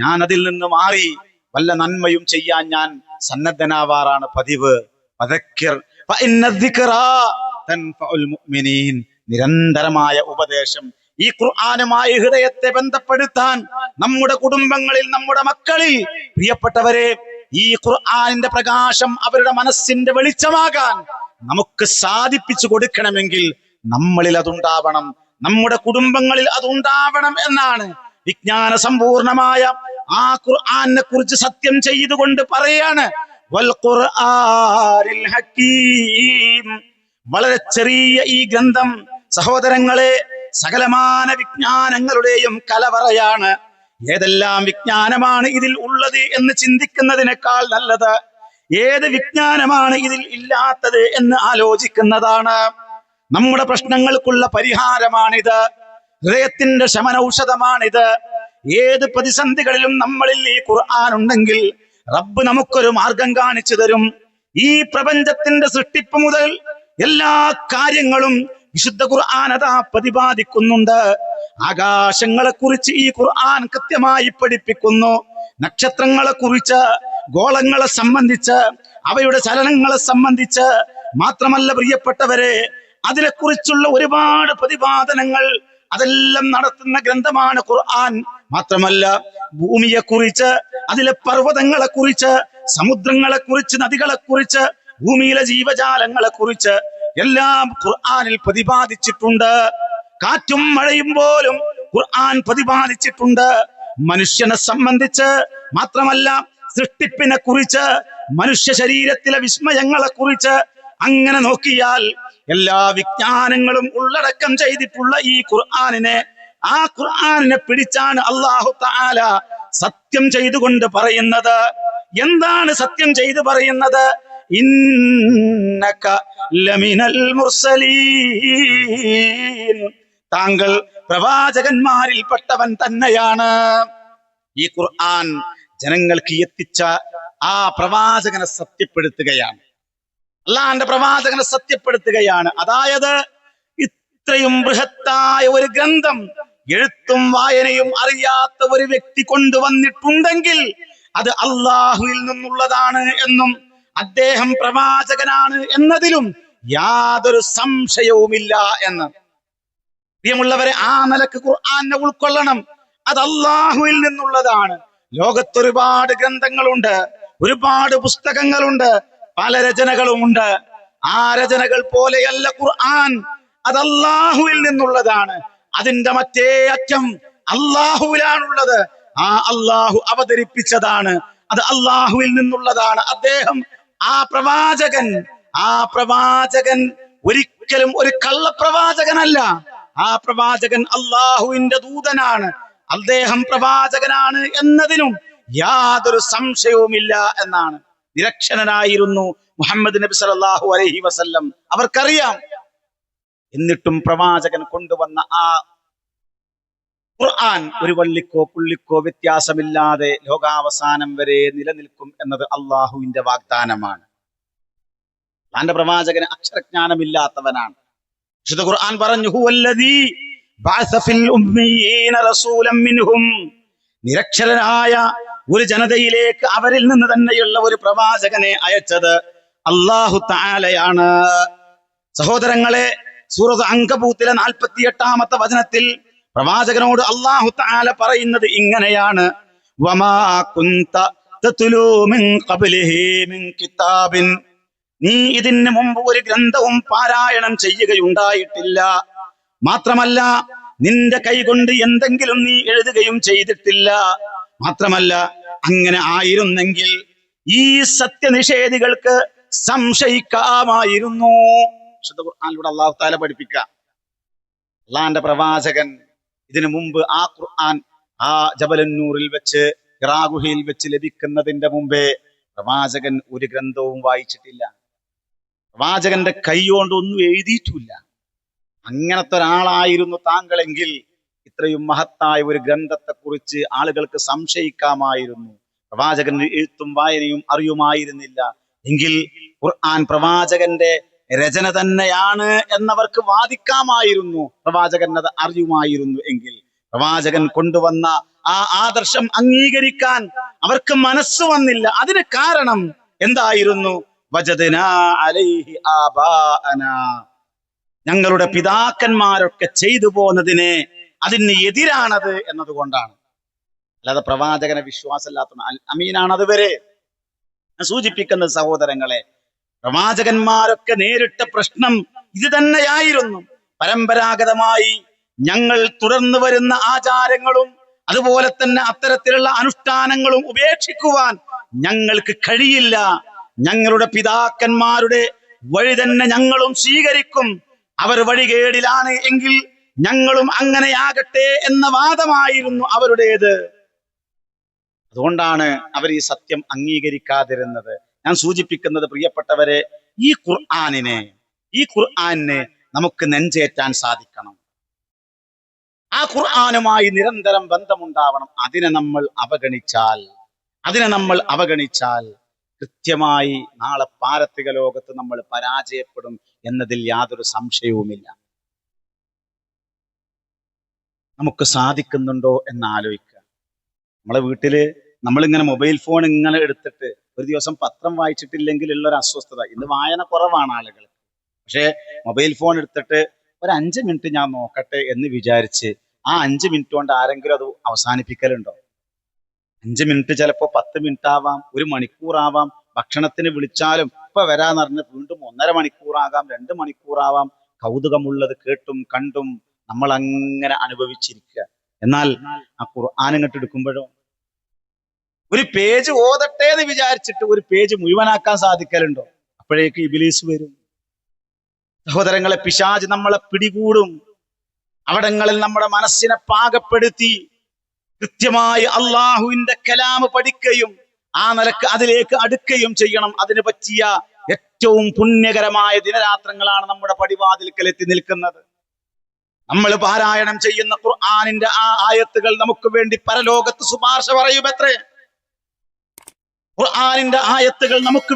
ഞാൻ അതിൽ നിന്ന് മാറി വല്ല നന്മയും ചെയ്യാൻ ഞാൻ സന്നദ്ധനാവാറാണ് പതിവ്. നിരന്തരമായ ഉപദേശം. ഈ ഖുർആനുമായി ഹൃദയത്തെ ബന്ധപ്പെടുത്താൻ നമ്മുടെ കുടുംബങ്ങളിൽ, നമ്മുടെ മക്കളിൽ, പ്രിയപ്പെട്ടവരെ, ഈ ഖുർആനിന്റെ പ്രകാശം അവരുടെ മനസ്സിന്റെ വെളിച്ചമാകാൻ നമുക്ക് സാധിപ്പിച്ചു കൊടുക്കണമെങ്കിൽ നമ്മളിൽ അതുണ്ടാവണം, നമ്മുടെ കുടുംബങ്ങളിൽ അതുണ്ടാവണം എന്നാണ് വിജ്ഞാന സമ്പൂർണമായ ആ ഖുർആനെ കുറിച്ച് സത്യം ചെയ്തുകൊണ്ട് പറയാണ്, വൽ ഖുർആനിൽ ഹകീം. വളരെ ചെറിയ ഈ ഗ്രന്ഥം സഹോദരങ്ങളെ സകലമാന വിജ്ഞാനങ്ങളുടെയും കലവറയാണ്. ഏതെല്ലാം വിജ്ഞാനമാണ് ഇതിൽ ഉള്ളത് എന്ന് ചിന്തിക്കുന്നതിനേക്കാൾ നല്ലത് ഏത് വിജ്ഞാനമാണ് ഇതിൽ ഇല്ലാത്തത് എന്ന് ആലോചിക്കുന്നതാണ്. നമ്മുടെ പ്രശ്നങ്ങൾക്കുള്ള പരിഹാരമാണിത്, ഹൃദയത്തിന്റെ ശമനൌഷധമാണിത്. ഏത് പ്രതിസന്ധികളിലും നമ്മളിൽ ഈ ഖുർആൻ ഉണ്ടെങ്കിൽ റബ്ബ് നമുക്കൊരു മാർഗം കാണിച്ചു തരും. ഈ പ്രപഞ്ചത്തിന്റെ സൃഷ്ടിപ്പ് മുതൽ എല്ലാ കാര്യങ്ങളും വിശുദ്ധ ഖുർആൻ അതാ പ്രതിപാദിക്കുന്നുണ്ട്. ആകാശങ്ങളെ കുറിച്ച് ഈ ഖുർആൻ കൃത്യമായി പഠിപ്പിക്കുന്നു. നക്ഷത്രങ്ങളെ കുറിച്ച്, ഗോളങ്ങളെ സംബന്ധിച്ച്, അവയുടെ ചലനങ്ങളെ സംബന്ധിച്ച് മാത്രമല്ല പ്രിയപ്പെട്ടവരെ, അതിനെക്കുറിച്ചുള്ള ഒരുപാട് പ്രതിപാദനങ്ങൾ അതെല്ലാം നടത്തുന്ന ഗ്രന്ഥമാണ് ഖുർആൻ. മാത്രമല്ല ഭൂമിയെ കുറിച്ച്, അതിലെ പർവ്വതങ്ങളെ കുറിച്ച്, സമുദ്രങ്ങളെ കുറിച്ച്, നദികളെ കുറിച്ച്, ഭൂമിയിലെ ജീവജാലങ്ങളെ കുറിച്ച് എല്ലാം ഖുർആനിൽ പ്രതിപാദിച്ചിട്ടുണ്ട്. കാറ്റും മഴയും പോലും ഖുർആൻ പ്രതിപാദിച്ചിട്ടുണ്ട്. മനുഷ്യനെ സംബന്ധിച്ച് മാത്രമല്ല, സൃഷ്ടിപ്പിനെ കുറിച്ച്, മനുഷ്യ ശരീരത്തിലെ വിസ്മയങ്ങളെ കുറിച്ച് അങ്ങനെ നോക്കിയാൽ എല്ലാ വിജ്ഞാനങ്ങളും ഉള്ളടക്കം ചെയ്തിട്ടുള്ള ഈ ഖുർആനിനെ, ആ ഖുർആനിനെ പിടിച്ചാണ് അല്ലാഹു തആല സത്യം ചെയ്തുകൊണ്ട് പറയുന്നത്. എന്താണ് സത്യം ചെയ്തു പറയുന്നത്? ഇന്നക ലമിനൽ മുർസലീൻ, താങ്കൾ പ്രവാചകന്മാരിൽപ്പെട്ടവൻ തന്നെയാണ്. ഈ ഖുർആൻ ജനങ്ങൾക്ക് എത്തിച്ച ആ പ്രവാചകനെ സത്യപ്പെടുത്തുകയാണ്, അല്ലാഹുവിന്റെ പ്രവാചകനെ സത്യപ്പെടുത്തുകയാണ്. അതായത് ഇത്രയും ബൃഹത്തായ ഒരു ഗ്രന്ഥം എഴുത്തും വായനയും അറിയാത്ത ഒരു വ്യക്തി കൊണ്ടുവന്നിട്ടുണ്ടെങ്കിൽ അത് അള്ളാഹുവിൽ നിന്നുള്ളതാണ് എന്നും അദ്ദേഹം പ്രവാചകനാണ് എന്നതിലും യാതൊരു സംശയവുമില്ല എന്ന്. പ്രിയമുള്ളവരെ, ആ നിലക്ക് ഖുർആനെ ഉൾക്കൊള്ളണം. അത് അള്ളാഹുവിൽ നിന്നുള്ളതാണ്. ലോകത്തൊരുപാട് ഗ്രന്ഥങ്ങളുണ്ട്, ഒരുപാട് പുസ്തകങ്ങളുണ്ട്, പല രചനകളുമുണ്ട്. ആ രചനകൾ പോലെയല്ല ഖുർആൻ. അത് അള്ളാഹുവിൽ നിന്നുള്ളതാണ്. അതിന്റെ മറ്റേ അറ്റം അള്ളാഹുവിലാണുള്ളത്. ആ അള്ളാഹു അവതരിപ്പിച്ചതാണ്. അത് അള്ളാഹുവിൽ നിന്നുള്ളതാണ്. അദ്ദേഹം ആ പ്രവാചകൻ ഒരിക്കലും ഒരു കള്ളപ്രവാചകനല്ല. ആ പ്രവാചകൻ അള്ളാഹുവിന്റെ ദൂതനാണ്. അദ്ദേഹം പ്രവാചകനാണ് എന്നതിനും യാതൊരു സംശയവുമില്ല എന്നാണ്. നിരക്ഷരനായിരുന്നു മുഹമ്മദ് നബി സല്ലല്ലാഹു അലൈഹി വസല്ലം, അവർക്കറിയാം. എന്നിട്ടും പ്രവാചകൻ കൊണ്ടുവന്ന ആ ഖുർആൻ ഒരു വള്ളിക്കോ പുള്ളിക്കോ വ്യത്യാസമില്ലാതെ ലോകാവസാനം വരെ നിലനിൽക്കും എന്നത് അള്ളാഹുവിന്റെ വാഗ്ദാനമാണ്. അല്ലാഹുവിന്റെ പ്രവാചകന് അക്ഷരജ്ഞാനമില്ലാത്തവനാണ്. വിശുദ്ധ ഖുർആൻ പറഞ്ഞു, ഹുവല്ലദീ ബഅസ ഫിൽ ഉമ്മീന റസൂലൻ മിൻഹും, നിരക്ഷരനായ ഒരു ജനതയിലേക്ക് അവരിൽ നിന്ന് തന്നെയുള്ള ഒരു പ്രവാചകനെ അയച്ചത് അല്ലാഹു തആലയാണ്. സഹോദരങ്ങളെ, സൂറത്ത് അങ്കബൂത്തിലെ 48-ാമത്തെ വചനത്തിൽ പ്രവാചകനോട് അല്ലാഹു തആല പറയുന്നത് ഇങ്ങനെയാണ്, വമാ കുന്ത തത്ലൂ മിൻ ഖബ്ലിഹി മിൻ കിതാബിൻ, നീ ഇതിന് മുമ്പ് ഒരു ഗ്രന്ഥവും പാരായണം ചെയ്യുകയുണ്ടായിട്ടില്ല. മാത്രമല്ല നിന്റെ കൈകൊണ്ട് എന്തെങ്കിലും നീ എഴുതുകയും ചെയ്തിട്ടില്ല. മാത്രമല്ല അങ്ങനെ ആയിരുന്നെങ്കിൽ ഈ സത്യനിഷേധികൾക്ക് സംശയിക്കാമായിരുന്നു. വിശുദ്ധ ഖുർആനിലൂടെ അല്ലാഹു തആല പഠിപ്പിക്കുക, അല്ലാഹുവിന്റെ പ്രവാചകൻ ഇതിനു മുമ്പ് ആ ഖുർആൻ ആ ജബലുന്നൂറിൽ വെച്ച്, ഹിറാ ഗുഹയിൽ വെച്ച് ലഭിക്കുന്നതിന്റെ മുമ്പേ പ്രവാചകൻ ഒരു ഗ്രന്ഥവും വായിച്ചിട്ടില്ല. പ്രവാചകന്റെ കൈ കൊണ്ടൊന്നും എഴുതിയിട്ടില്ല. അങ്ങനത്തെ ഒരാളായിരുന്നു താങ്കളെങ്കിൽ ഇത്രയും മഹത്തായ ഒരു ഗ്രന്ഥത്തെ കുറിച്ച് ആളുകൾക്ക് സംശയിക്കാമായിരുന്നു. പ്രവാചകന് എഴുത്തും വായനയും അറിയുമായിരുന്നില്ല എങ്കിൽ ഖുർആൻ പ്രവാചകന്റെ രചന തന്നെയാണ് എന്നവർക്ക് വാദിക്കാമായിരുന്നു. പ്രവാചകൻ അത് അറിയുമായിരുന്നു എങ്കിൽ പ്രവാചകൻ കൊണ്ടുവന്ന ആ ആദർശം അംഗീകരിക്കാൻ അവർക്ക് മനസ്സ് വന്നില്ല. അതിന് കാരണം എന്തായിരുന്നു? വജദ്നാ അലൈഹി ആബാഅനാ, ഞങ്ങളുടെ പിതാക്കന്മാരൊക്കെ ചെയ്തു പോന്നതിനെ അതിന് എതിരാണത് എന്നതുകൊണ്ടാണ്. അല്ലാതെ പ്രവാചകനെ വിശ്വാസമില്ലാത്ത അമീനാണ് അതുവരെ. സൂചിപ്പിക്കുന്ന സഹോദരങ്ങളെ, പ്രവാചകന്മാരൊക്കെ നേരിട്ട പ്രശ്നം ഇത് തന്നെയായിരുന്നു. പരമ്പരാഗതമായി ഞങ്ങൾ തുടർന്നു വരുന്ന ആചാരങ്ങളും അതുപോലെ തന്നെ അത്തരത്തിലുള്ള അനുഷ്ഠാനങ്ങളും ഉപേക്ഷിക്കുവാൻ ഞങ്ങൾക്ക് കഴിയില്ല. ഞങ്ങളുടെ പിതാക്കന്മാരുടെ വഴി തന്നെ ഞങ്ങളും സ്വീകരിക്കും. അവർ വഴികേടിലാണ് എങ്കിൽ ഞങ്ങളും അങ്ങനെയാകട്ടെ എന്ന വാദമായിരുന്നു അവരുടേത്. അതുകൊണ്ടാണ് അവർ ഈ സത്യം അംഗീകരിക്കാതിരുന്നത്. ഞാൻ സൂചിപ്പിക്കുന്നത് പ്രിയപ്പെട്ടവരെ, ഈ ഖുർആനിനെ നമുക്ക് നെഞ്ചേറ്റാൻ സാധിക്കണം. ആ ഖുർആനുമായി നിരന്തരം ബന്ധമുണ്ടാവണം. അതിനെ നമ്മൾ അവഗണിച്ചാൽ കൃത്യമായി നാളെ പാരത്രിക ലോകത്ത് നമ്മൾ പരാജയപ്പെടും എന്നതിൽ യാതൊരു സംശയവുമില്ല. നമുക്ക് സാധിക്കുന്നുണ്ടോ എന്ന് ആലോചിക്കുക. നമ്മളെ വീട്ടില് നമ്മളിങ്ങനെ മൊബൈൽ ഫോൺ ഇങ്ങനെ എടുത്തിട്ട് ഒരു ദിവസം പത്രം വായിച്ചിട്ടില്ലെങ്കിൽ ഉള്ളൊരു അസ്വസ്ഥത. ഇന്ന് വായന കുറവാണ് ആളുകൾ. പക്ഷെ മൊബൈൽ ഫോൺ എടുത്തിട്ട് ഒരു 5 മിനിറ്റ് ഞാൻ നോക്കട്ടെ എന്ന് വിചാരിച്ച് ആ 5 മിനിറ്റ് കൊണ്ട് ആരെങ്കിലും അത് അവസാനിപ്പിക്കലുണ്ടോ? 5 മിനിറ്റ് ചിലപ്പോ 10 മിനിറ്റ് ആവാം, 1 മണിക്കൂറാവാം. ഭക്ഷണത്തിന് വിളിച്ചാലും ഇപ്പൊ വരാന്ന് പറഞ്ഞ് വീണ്ടും 1.5 മണിക്കൂറാകാം, 2 മണിക്കൂറാവാം. കൗതുകമുള്ളത് കേട്ടും കണ്ടും നമ്മൾ അങ്ങനെ അനുഭവിച്ചിരിക്കുക. എന്നാൽ ആ ഖുർആൻ ഇങ്ങോട്ട് എടുക്കുമ്പോഴോ ഒരു പേജ് ഓതട്ടെ എന്ന് വിചാരിച്ചിട്ട് ഒരു പേജ് മുഴുവനാക്കാൻ സാധിക്കലുണ്ടോ? അപ്പോഴേക്ക് ഇബ്ലീസ് വരും. സഹോദരങ്ങളെ, പിശാച് നമ്മളെ പിടികൂടും. അവിടങ്ങളിൽ നമ്മുടെ മനസ്സിനെ പാകപ്പെടുത്തി കൃത്യമായി അള്ളാഹുവിന്റെ കലാമ് പഠിക്കുകയും ആ നിലക്ക് അതിലേക്ക് അടുക്കുകയും ചെയ്യണം. അതിന് പറ്റിയ ഏറ്റവും പുണ്യകരമായ ദിനരാത്രങ്ങളാണ് നമ്മുടെ പടിവാതിൽക്കൽ എത്തി നിൽക്കുന്നത്. നമ്മൾ പാരായണം ചെയ്യുന്ന ഖുർആനിന്റെ ആ ആയത്തുകൾ നമുക്ക് വേണ്ടി പരലോകത്ത് ശുപാർശ പറയുമത്രേ. ഖുർആനിന്റെ ആയത്തുകൾ നമുക്ക്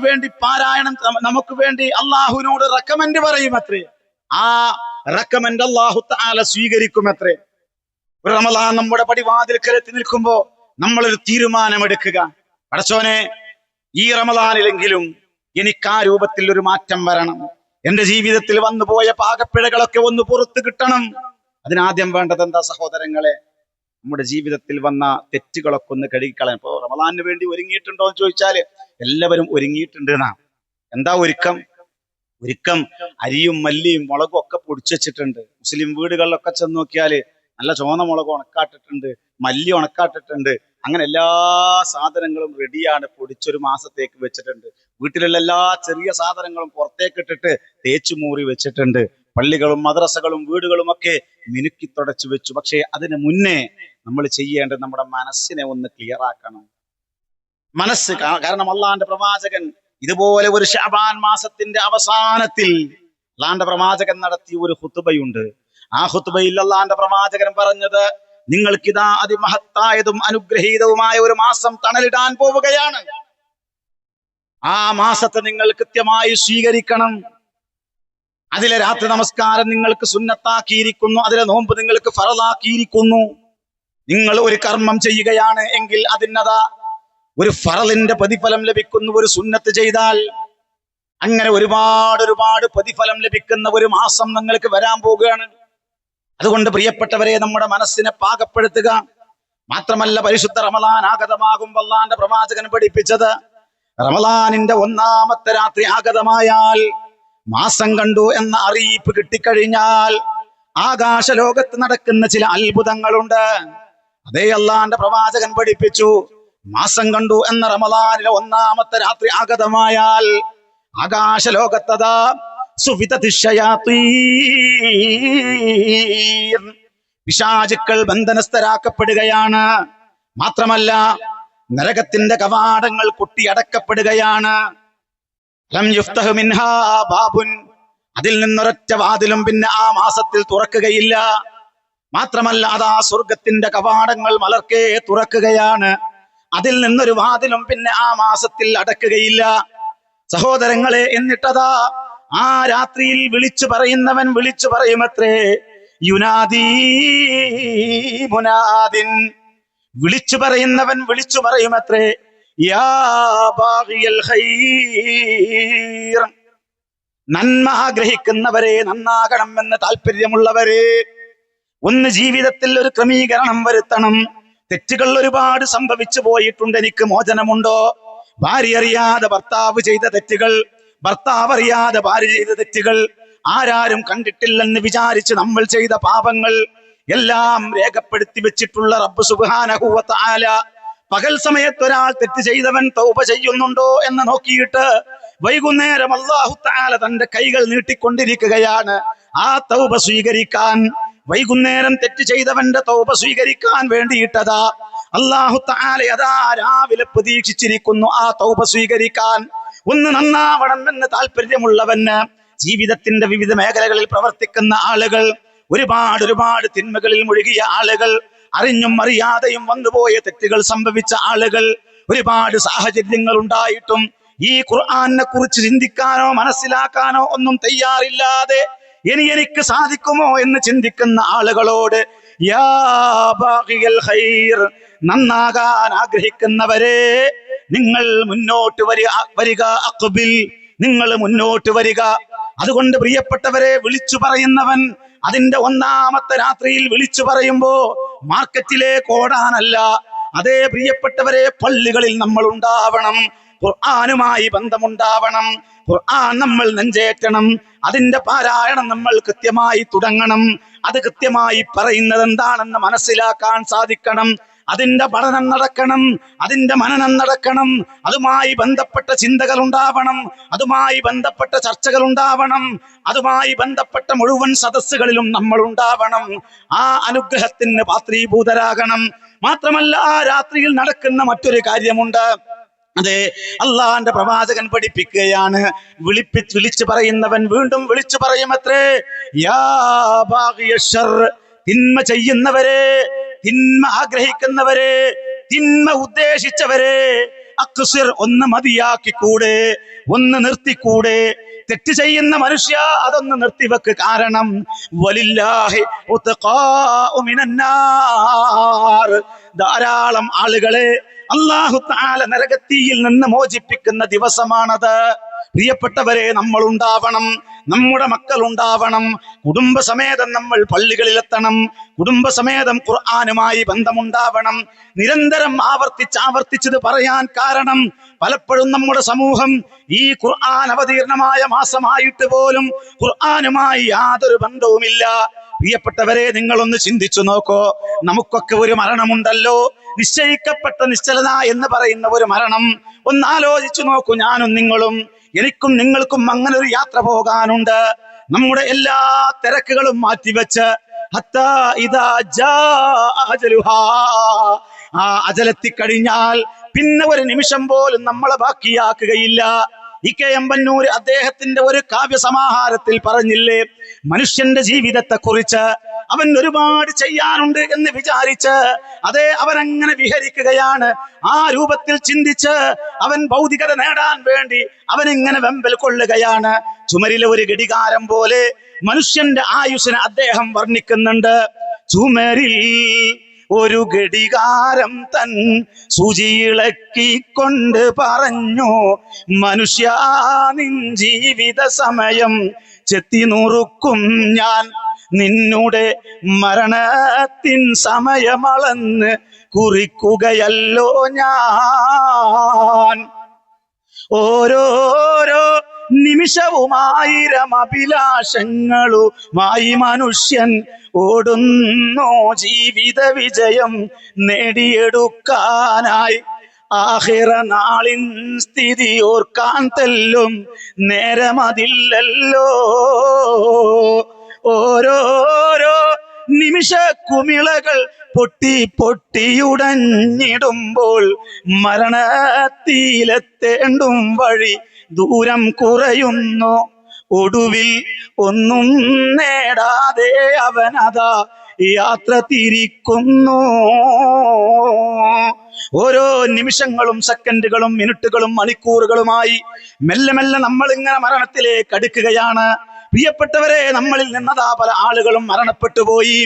വേണ്ടി അള്ളാഹുവിനോട് റെക്കമെൻഡ് പറയുമത്രേ. ആ റെക്കമെൻഡ് അല്ലാഹു തആല സ്വീകരിക്കുമത്രേ. ഒരു റമളാൻ നമ്മുടെ പടിവാതിൽക്കൽ എത്തി നിൽക്കുമ്പോ നമ്മളൊരു തീരുമാനമെടുക്കുക. പടച്ചോനെ, ഈ റമളാനിലെങ്കിലും എനിക്ക് ആ രൂപത്തിൽ ഒരു മാറ്റം വരണം. എന്റെ ജീവിതത്തിൽ വന്നുപോയ പാകപ്പിഴകളൊക്കെ ഒന്ന് പുറത്തു കിട്ടണം. അതിനാദ്യം വേണ്ടത് എന്താ സഹോദരങ്ങളെ? നമ്മുടെ ജീവിതത്തിൽ വന്ന തെറ്റുകളൊക്കെ ഒന്ന് കഴുകിക്കളയാൻ. ഇപ്പൊ റമളാനിന് വേണ്ടി ഒരുങ്ങിയിട്ടുണ്ടോ എന്ന് ചോദിച്ചാല് എല്ലാവരും ഒരുങ്ങിയിട്ടുണ്ട് എന്നാ. എന്താ ഒരുക്കം? അരിയും മല്ലിയും മുളകും ഒക്കെ പൊടിച്ചു വെച്ചിട്ടുണ്ട്. മുസ്ലിം വീടുകളിലൊക്കെ ചെന്ന് നോക്കിയാല് നല്ല ചോന്ന മുളക് ഉണക്കാട്ടിട്ടുണ്ട്, മല്ലി ഉണക്കാട്ടിട്ടുണ്ട്. അങ്ങനെ എല്ലാ സാധനങ്ങളും റെഡിയാണ്, പൊടിച്ചൊരു മാസത്തേക്ക് വെച്ചിട്ടുണ്ട്. വീട്ടിലുള്ള എല്ലാ ചെറിയ സാധനങ്ങളും പുറത്തേക്ക് ഇട്ടിട്ട് തേച്ചു മൂറി വെച്ചിട്ടുണ്ട്. പള്ളികളും മദ്രസകളും വീടുകളും ഒക്കെ മിനുക്കി തുടച്ചു വെച്ചു. പക്ഷേ അതിന് മുന്നേ നമ്മൾ ചെയ്യേണ്ടത് നമ്മുടെ മനസ്സിനെ ഒന്ന് ക്ലിയർ ആക്കണം. കാരണം അള്ളാന്റെ പ്രവാചകൻ ഇതുപോലെ ഒരു ശഅബാൻ മാസത്തിന്റെ അവസാനത്തിൽ അള്ളാന്റെ പ്രവാചകൻ നടത്തിയ ഒരു ഖുതുബയുണ്ട്. ആ ഖുതുബയിൽ അള്ളാന്റെ പ്രവാചകൻ പറഞ്ഞത്, നിങ്ങൾക്കിതാ അതിമഹത്തായതും അനുഗ്രഹീതവുമായ ഒരു മാസം തണലിടാൻ പോവുകയാണ്. ആ മാസത്തെ നിങ്ങൾ കൃത്യമായി സ്വീകരിക്കണം. അതിലെ രാത്രി നമസ്കാരം നിങ്ങൾക്ക് സുന്നത്താക്കിയിരിക്കുന്നു, അതിലെ നോമ്പ് നിങ്ങൾക്ക് ഫറളാക്കിയിരിക്കുന്നു. നിങ്ങൾ ഒരു കർമ്മം ചെയ്യുകയാണ് എങ്കിൽ അതിനതാ ഒരു ഫറളിന്റെ പ്രതിഫലം ലഭിക്കുന്നു. ഒരു സുന്നത്ത് ചെയ്താൽ അങ്ങനെ ഒരുപാട് പ്രതിഫലം ലഭിക്കുന്ന ഒരു മാസം നിങ്ങൾക്ക് വരാൻ പോവുകയാണ്. അതുകൊണ്ട് പ്രിയപ്പെട്ടവരെ, നമ്മുടെ മനസ്സിനെ പാകപ്പെടുത്തുക. മാത്രമല്ല, പരിശുദ്ധ റമളാൻ ആഗതമാകുമ്പോൾ അല്ലാഹുവിന്റെ പ്രവാചകൻ പഠിപ്പിച്ചത്, റമളാനിന്റെ 1-ാമത്തെ രാത്രി ആഗതമായാൽ, മാസം കണ്ടു എന്ന അറിയിപ്പ് കിട്ടിക്കഴിഞ്ഞാൽ ആകാശ ലോകത്ത് നടക്കുന്ന ചില അത്ഭുതങ്ങളുണ്ട്. അതേ അല്ലാഹുവിന്റെ പ്രവാചകൻ പഠിപ്പിച്ചു. മാസം കണ്ടു എന്ന റമളാനിലെ 1-ാമത്തെ രാത്രി ആഗതമായാൽ ആകാശ ലോകത്തതാ പിശാചുക്കൾ ബന്ധനസ്ഥരാക്കപ്പെടുകയാണ്. മാത്രമല്ല, നരകത്തിന്റെ കവാടങ്ങൾ കൊട്ടിയടക്കപ്പെടുകയാണ്. ലം യുഫ്തഹു മിൻഹാ ബാബുൻ, അതിൽ നിന്നൊരൊറ്റ വാതിലും പിന്നെ ആ മാസത്തിൽ തുറക്കുകയില്ല. മാത്രമല്ല, അതാ സ്വർഗത്തിന്റെ കവാടങ്ങൾ മലർക്കെ തുറക്കുകയാണ്. അതിൽ നിന്നൊരു വാതിലും പിന്നെ ആ മാസത്തിൽ അടക്കുകയില്ല. സഹോദരങ്ങളെ, എന്നിട്ടതാ ആ രാത്രിയിൽ വിളിച്ചു പറയുന്നവൻ വിളിച്ചു പറയുമത്രേ, യുനാദീ മുനാദിൻ, വിളിച്ചു പറയുന്നവൻ വിളിച്ചു പറയുമത്രേ, യാ ബാഗിയൽ ഖൈർ, നന്മ ആഗ്രഹിക്കുന്നവരെ, നന്നാകണം എന്ന് താല്പര്യമുള്ളവരെ, ഒന്ന് ജീവിതത്തിൽ ഒരു ക്രമീകരണം വരുത്തണം. തെറ്റുകൾ ഒരുപാട് സംഭവിച്ചു പോയിട്ടുണ്ട്, എനിക്ക് മോചനമുണ്ടോ? ഭാര്യ അറിയാതെ ഭർത്താവ് ചെയ്ത തെറ്റുകൾ, ഭർത്താവ് അറിയാതെ ഭാര്യ ചെയ്ത തെറ്റുകൾ, ആരാരും കണ്ടിട്ടില്ലെന്ന് വിചാരിച്ച് നമ്മൾ ചെയ്ത പാപങ്ങൾ എല്ലാം രേഖപ്പെടുത്തി വെച്ചിട്ടുള്ള റബ്ബ് സുബ്ഹാനഹു വ തആല പകൽ സമയത്ത് ഒരാൾ തെറ്റ് ചെയ്തവൻ തൗബ ചെയ്യുന്നുണ്ടോ എന്ന് നോക്കിയിട്ട് വൈകുന്നേരം അല്ലാഹു തആല തന്റെ കൈകൾ നീട്ടിക്കൊണ്ടിരിക്കുകയാണ് ആ തൗബ സ്വീകരിക്കാൻ. വൈകുന്നേരം തെറ്റ് ചെയ്തവന്റെ തൗബ സ്വീകരിക്കാൻ വേണ്ടിയിട്ടതാ അല്ലാഹു തആല അതാ രാവിലെ പ്രതീക്ഷിച്ചിരിക്കുന്നു ആ തൗബ സ്വീകരിക്കാൻ. ഒന്ന് നന്നാവണം എന്ന് താല്പര്യമുള്ളവന്, ജീവിതത്തിന്റെ വിവിധ മേഖലകളിൽ പ്രവർത്തിക്കുന്ന ആളുകൾ, ഒരുപാട് തിന്മകളിൽ മുഴുകിയ ആളുകൾ, അറിഞ്ഞും അറിയാതെയും വന്നുപോയ തെറ്റുകൾ സംഭവിച്ച ആളുകൾ, ഒരുപാട് സാഹചര്യങ്ങൾ ഉണ്ടായിട്ടും ഈ ഖുർആനെ കുറിച്ച് ചിന്തിക്കാനോ മനസ്സിലാക്കാനോ ഒന്നും തയ്യാറില്ലാതെ എനിക്ക് സാധിക്കുമോ എന്ന് ചിന്തിക്കുന്ന ആളുകളോട്, യാ ബാഗിയൽ ഖൈർ, നന്നാകാൻ ആഗ്രഹിക്കുന്നവരെ, നിങ്ങൾ മുന്നോട്ട് വരിക, അഖ്ബിൽ, നിങ്ങൾ മുന്നോട്ട് വരിക. അതുകൊണ്ട് പ്രിയപ്പെട്ടവരെ, വിളിച്ചു പറയുന്നവൻ അതിന്റെ ഒന്നാമത്തെ രാത്രിയിൽ വിളിച്ചു പറയുമ്പോ മാർക്കറ്റിലേക്ക് ഓടാനല്ല. അതേ പ്രിയപ്പെട്ടവരെ, പള്ളികളിൽ നമ്മൾ ഉണ്ടാവണം, ഖുർആനുമായി ബന്ധമുണ്ടാവണം, ഖുർആൻ നമ്മൾ നെഞ്ചേറ്റണം, അതിന്റെ പാരായണം നമ്മൾ കൃത്യമായി തുടങ്ങണം, അത് കൃത്യമായി പറയുന്നത് എന്താണെന്ന് മനസ്സിലാക്കാൻ സാധിക്കണം, അതിന്റെ പഠനം നടക്കണം, അതിന്റെ മനനം നടക്കണം, അതുമായി ബന്ധപ്പെട്ട ചിന്തകൾ ഉണ്ടാവണം, അതുമായി ബന്ധപ്പെട്ട ചർച്ചകൾ ഉണ്ടാവണം, അതുമായി ബന്ധപ്പെട്ട മുഴുവൻ സദസ്സുകളിലും നമ്മൾ ഉണ്ടാവണം. ആ അനുഗ്രഹത്തിന് പാത്രീഭൂതരാകണം. മാത്രമല്ല, ആ രാത്രിയിൽ നടക്കുന്ന മറ്റൊരു കാര്യമുണ്ട്. അതെ, അള്ളാന്റെ പ്രവാചകൻ പഠിപ്പിക്കുകയാണ്, വിളിച്ചു പറയുന്നവൻ വീണ്ടും വിളിച്ചു പറയുമത്രേ, യാ ബാഗിയ ശർ, തിന്മ ചെയ്യുന്നവരെ, തിന്മ ആഗ്രഹിക്കുന്നവരെ, തിന്മ ഉദ്ദേശിച്ചവരെ, അക്സിർ, ഒന്ന് മതിയാക്കിക്കൂടെ, ഒന്ന് നിർത്തിക്കൂടെ. തെറ്റ് ചെയ്യുന്ന മനുഷ്യ, അതൊന്ന് നിർത്തിവെക്ക്. കാരണം വലില്ലാഹി ഉത്ഖാഉ മിനന്നാർ, ധാരാളം ആളുകളെ അല്ലാഹു തആല നരകത്തീയിൽ നിന്ന് മോചിപ്പിക്കുന്ന ദിവസമാണത്. പ്രിയപ്പെട്ടവരെ, നമ്മൾ ഉണ്ടാവണം, നമ്മുടെ മക്കൾ ഉണ്ടാവണം, കുടുംബസമേതം നമ്മൾ പള്ളികളിലെത്തണം, കുടുംബസമേതം ഖുർആനുമായി ബന്ധമുണ്ടാവണം. നിരന്തരം ആവർത്തിച്ചത് പറയാൻ കാരണം, പലപ്പോഴും നമ്മുടെ സമൂഹം ഈ ഖുർആൻ അവതീർണമായ മാസമായിട്ട് പോലും ഖുർആനുമായി യാതൊരു ബന്ധവുമില്ല. പ്രിയപ്പെട്ടവരെ, നിങ്ങളൊന്ന് ചിന്തിച്ചു നോക്കോ, നമുക്കൊക്കെ ഒരു മരണമുണ്ടല്ലോ, നിശ്ചയിക്കപ്പെട്ട നിശ്ചലത എന്ന് പറയുന്ന ഒരു മരണം. ഒന്ന് ആലോചിച്ചു നോക്കൂ, ഞാനും നിങ്ങളും, എനിക്കും നിങ്ങൾക്കും അങ്ങനെ ഒരു യാത്ര പോകാനുണ്ട്. നമ്മുടെ എല്ലാ തിരക്കുകളും മാറ്റിവെച്ച് ഹത്താ ഇദാ ജാ അജലുഹാ, ആ അജലെത്തിക്കഴിഞ്ഞാൽ പിന്നെ ഒരു നിമിഷം പോലും നമ്മളെ ബാക്കിയാക്കുകയില്ല. ഇ.കെ. എമ്പന്നൂർ അദ്ദേഹത്തിന്റെ ഒരു കാവ്യസമാഹാരത്തിൽ പറഞ്ഞില്ലേ, മനുഷ്യന്റെ ജീവിതത്തെ കുറിച്ച് അവൻ ഒരുപാട് ചെയ്യാനുണ്ട് എന്ന് വിചാരിച്ച് അതേ അവൻ അങ്ങനെ വിഹരിക്കുകയാണ്. ആ രൂപത്തിൽ ചിന്തിച്ച് അവൻ ഭൗതികത നേടാൻ വേണ്ടി അവൻ ഇങ്ങനെ വെമ്പൽ കൊള്ളുകയാണ്. ചുമരിലെ ഒരു ഘടികാരം പോലെ മനുഷ്യന്റെ ആയുസ്സിനെ അദ്ദേഹം വർണ്ണിക്കുന്നുണ്ട്. ചുമരിൽ ഒരു ഘടികാരം തൻ സൂചിയിളക്കിക്കൊണ്ട് പറഞ്ഞു, മനുഷ്യ നിൻ ജീവിത സമയം ചെത്തി നുറുക്കും ഞാൻ, നിന്നുടെ മരണത്തിൻ സമയമളന്ന് കുറിക്കുകയല്ലോ ഞാൻ. ഓരോരോ നിമിഷവും ആയിരം അഭിലാഷങ്ങളുമായി മനുഷ്യൻ ഓടുന്നു ജീവിത വിജയം നേടിയെടുക്കാനായി. ആഖിറ നാളിൻ സ്ഥിതി ഓർക്കാൻ തെല്ലും നേരമതില്ലല്ലോ. ഓരോരോ നിമിഷ കുമിളകൾ പൊട്ടിയുടഞ്ഞിടുമ്പോൾ മരണത്തിലെത്തേണ്ടും വഴി ദൂരം കുറയുന്നു. ഒടുവിൽ ഒന്നും നേടാതെ അവനതാ യാത്ര തിരിക്കുന്നു. ഓരോ നിമിഷങ്ങളും സെക്കൻഡുകളും മിനിറ്റുകളും മണിക്കൂറുകളുമായി മെല്ലെ മെല്ലെ നമ്മൾ ഇങ്ങനെ മരണത്തിലേക്ക് അടുക്കുകയാണ്. പ്രിയപ്പെട്ടവരെ, നമ്മളിൽ നിന്നതാ പല ആളുകളും മരണപ്പെട്ടു പോയി.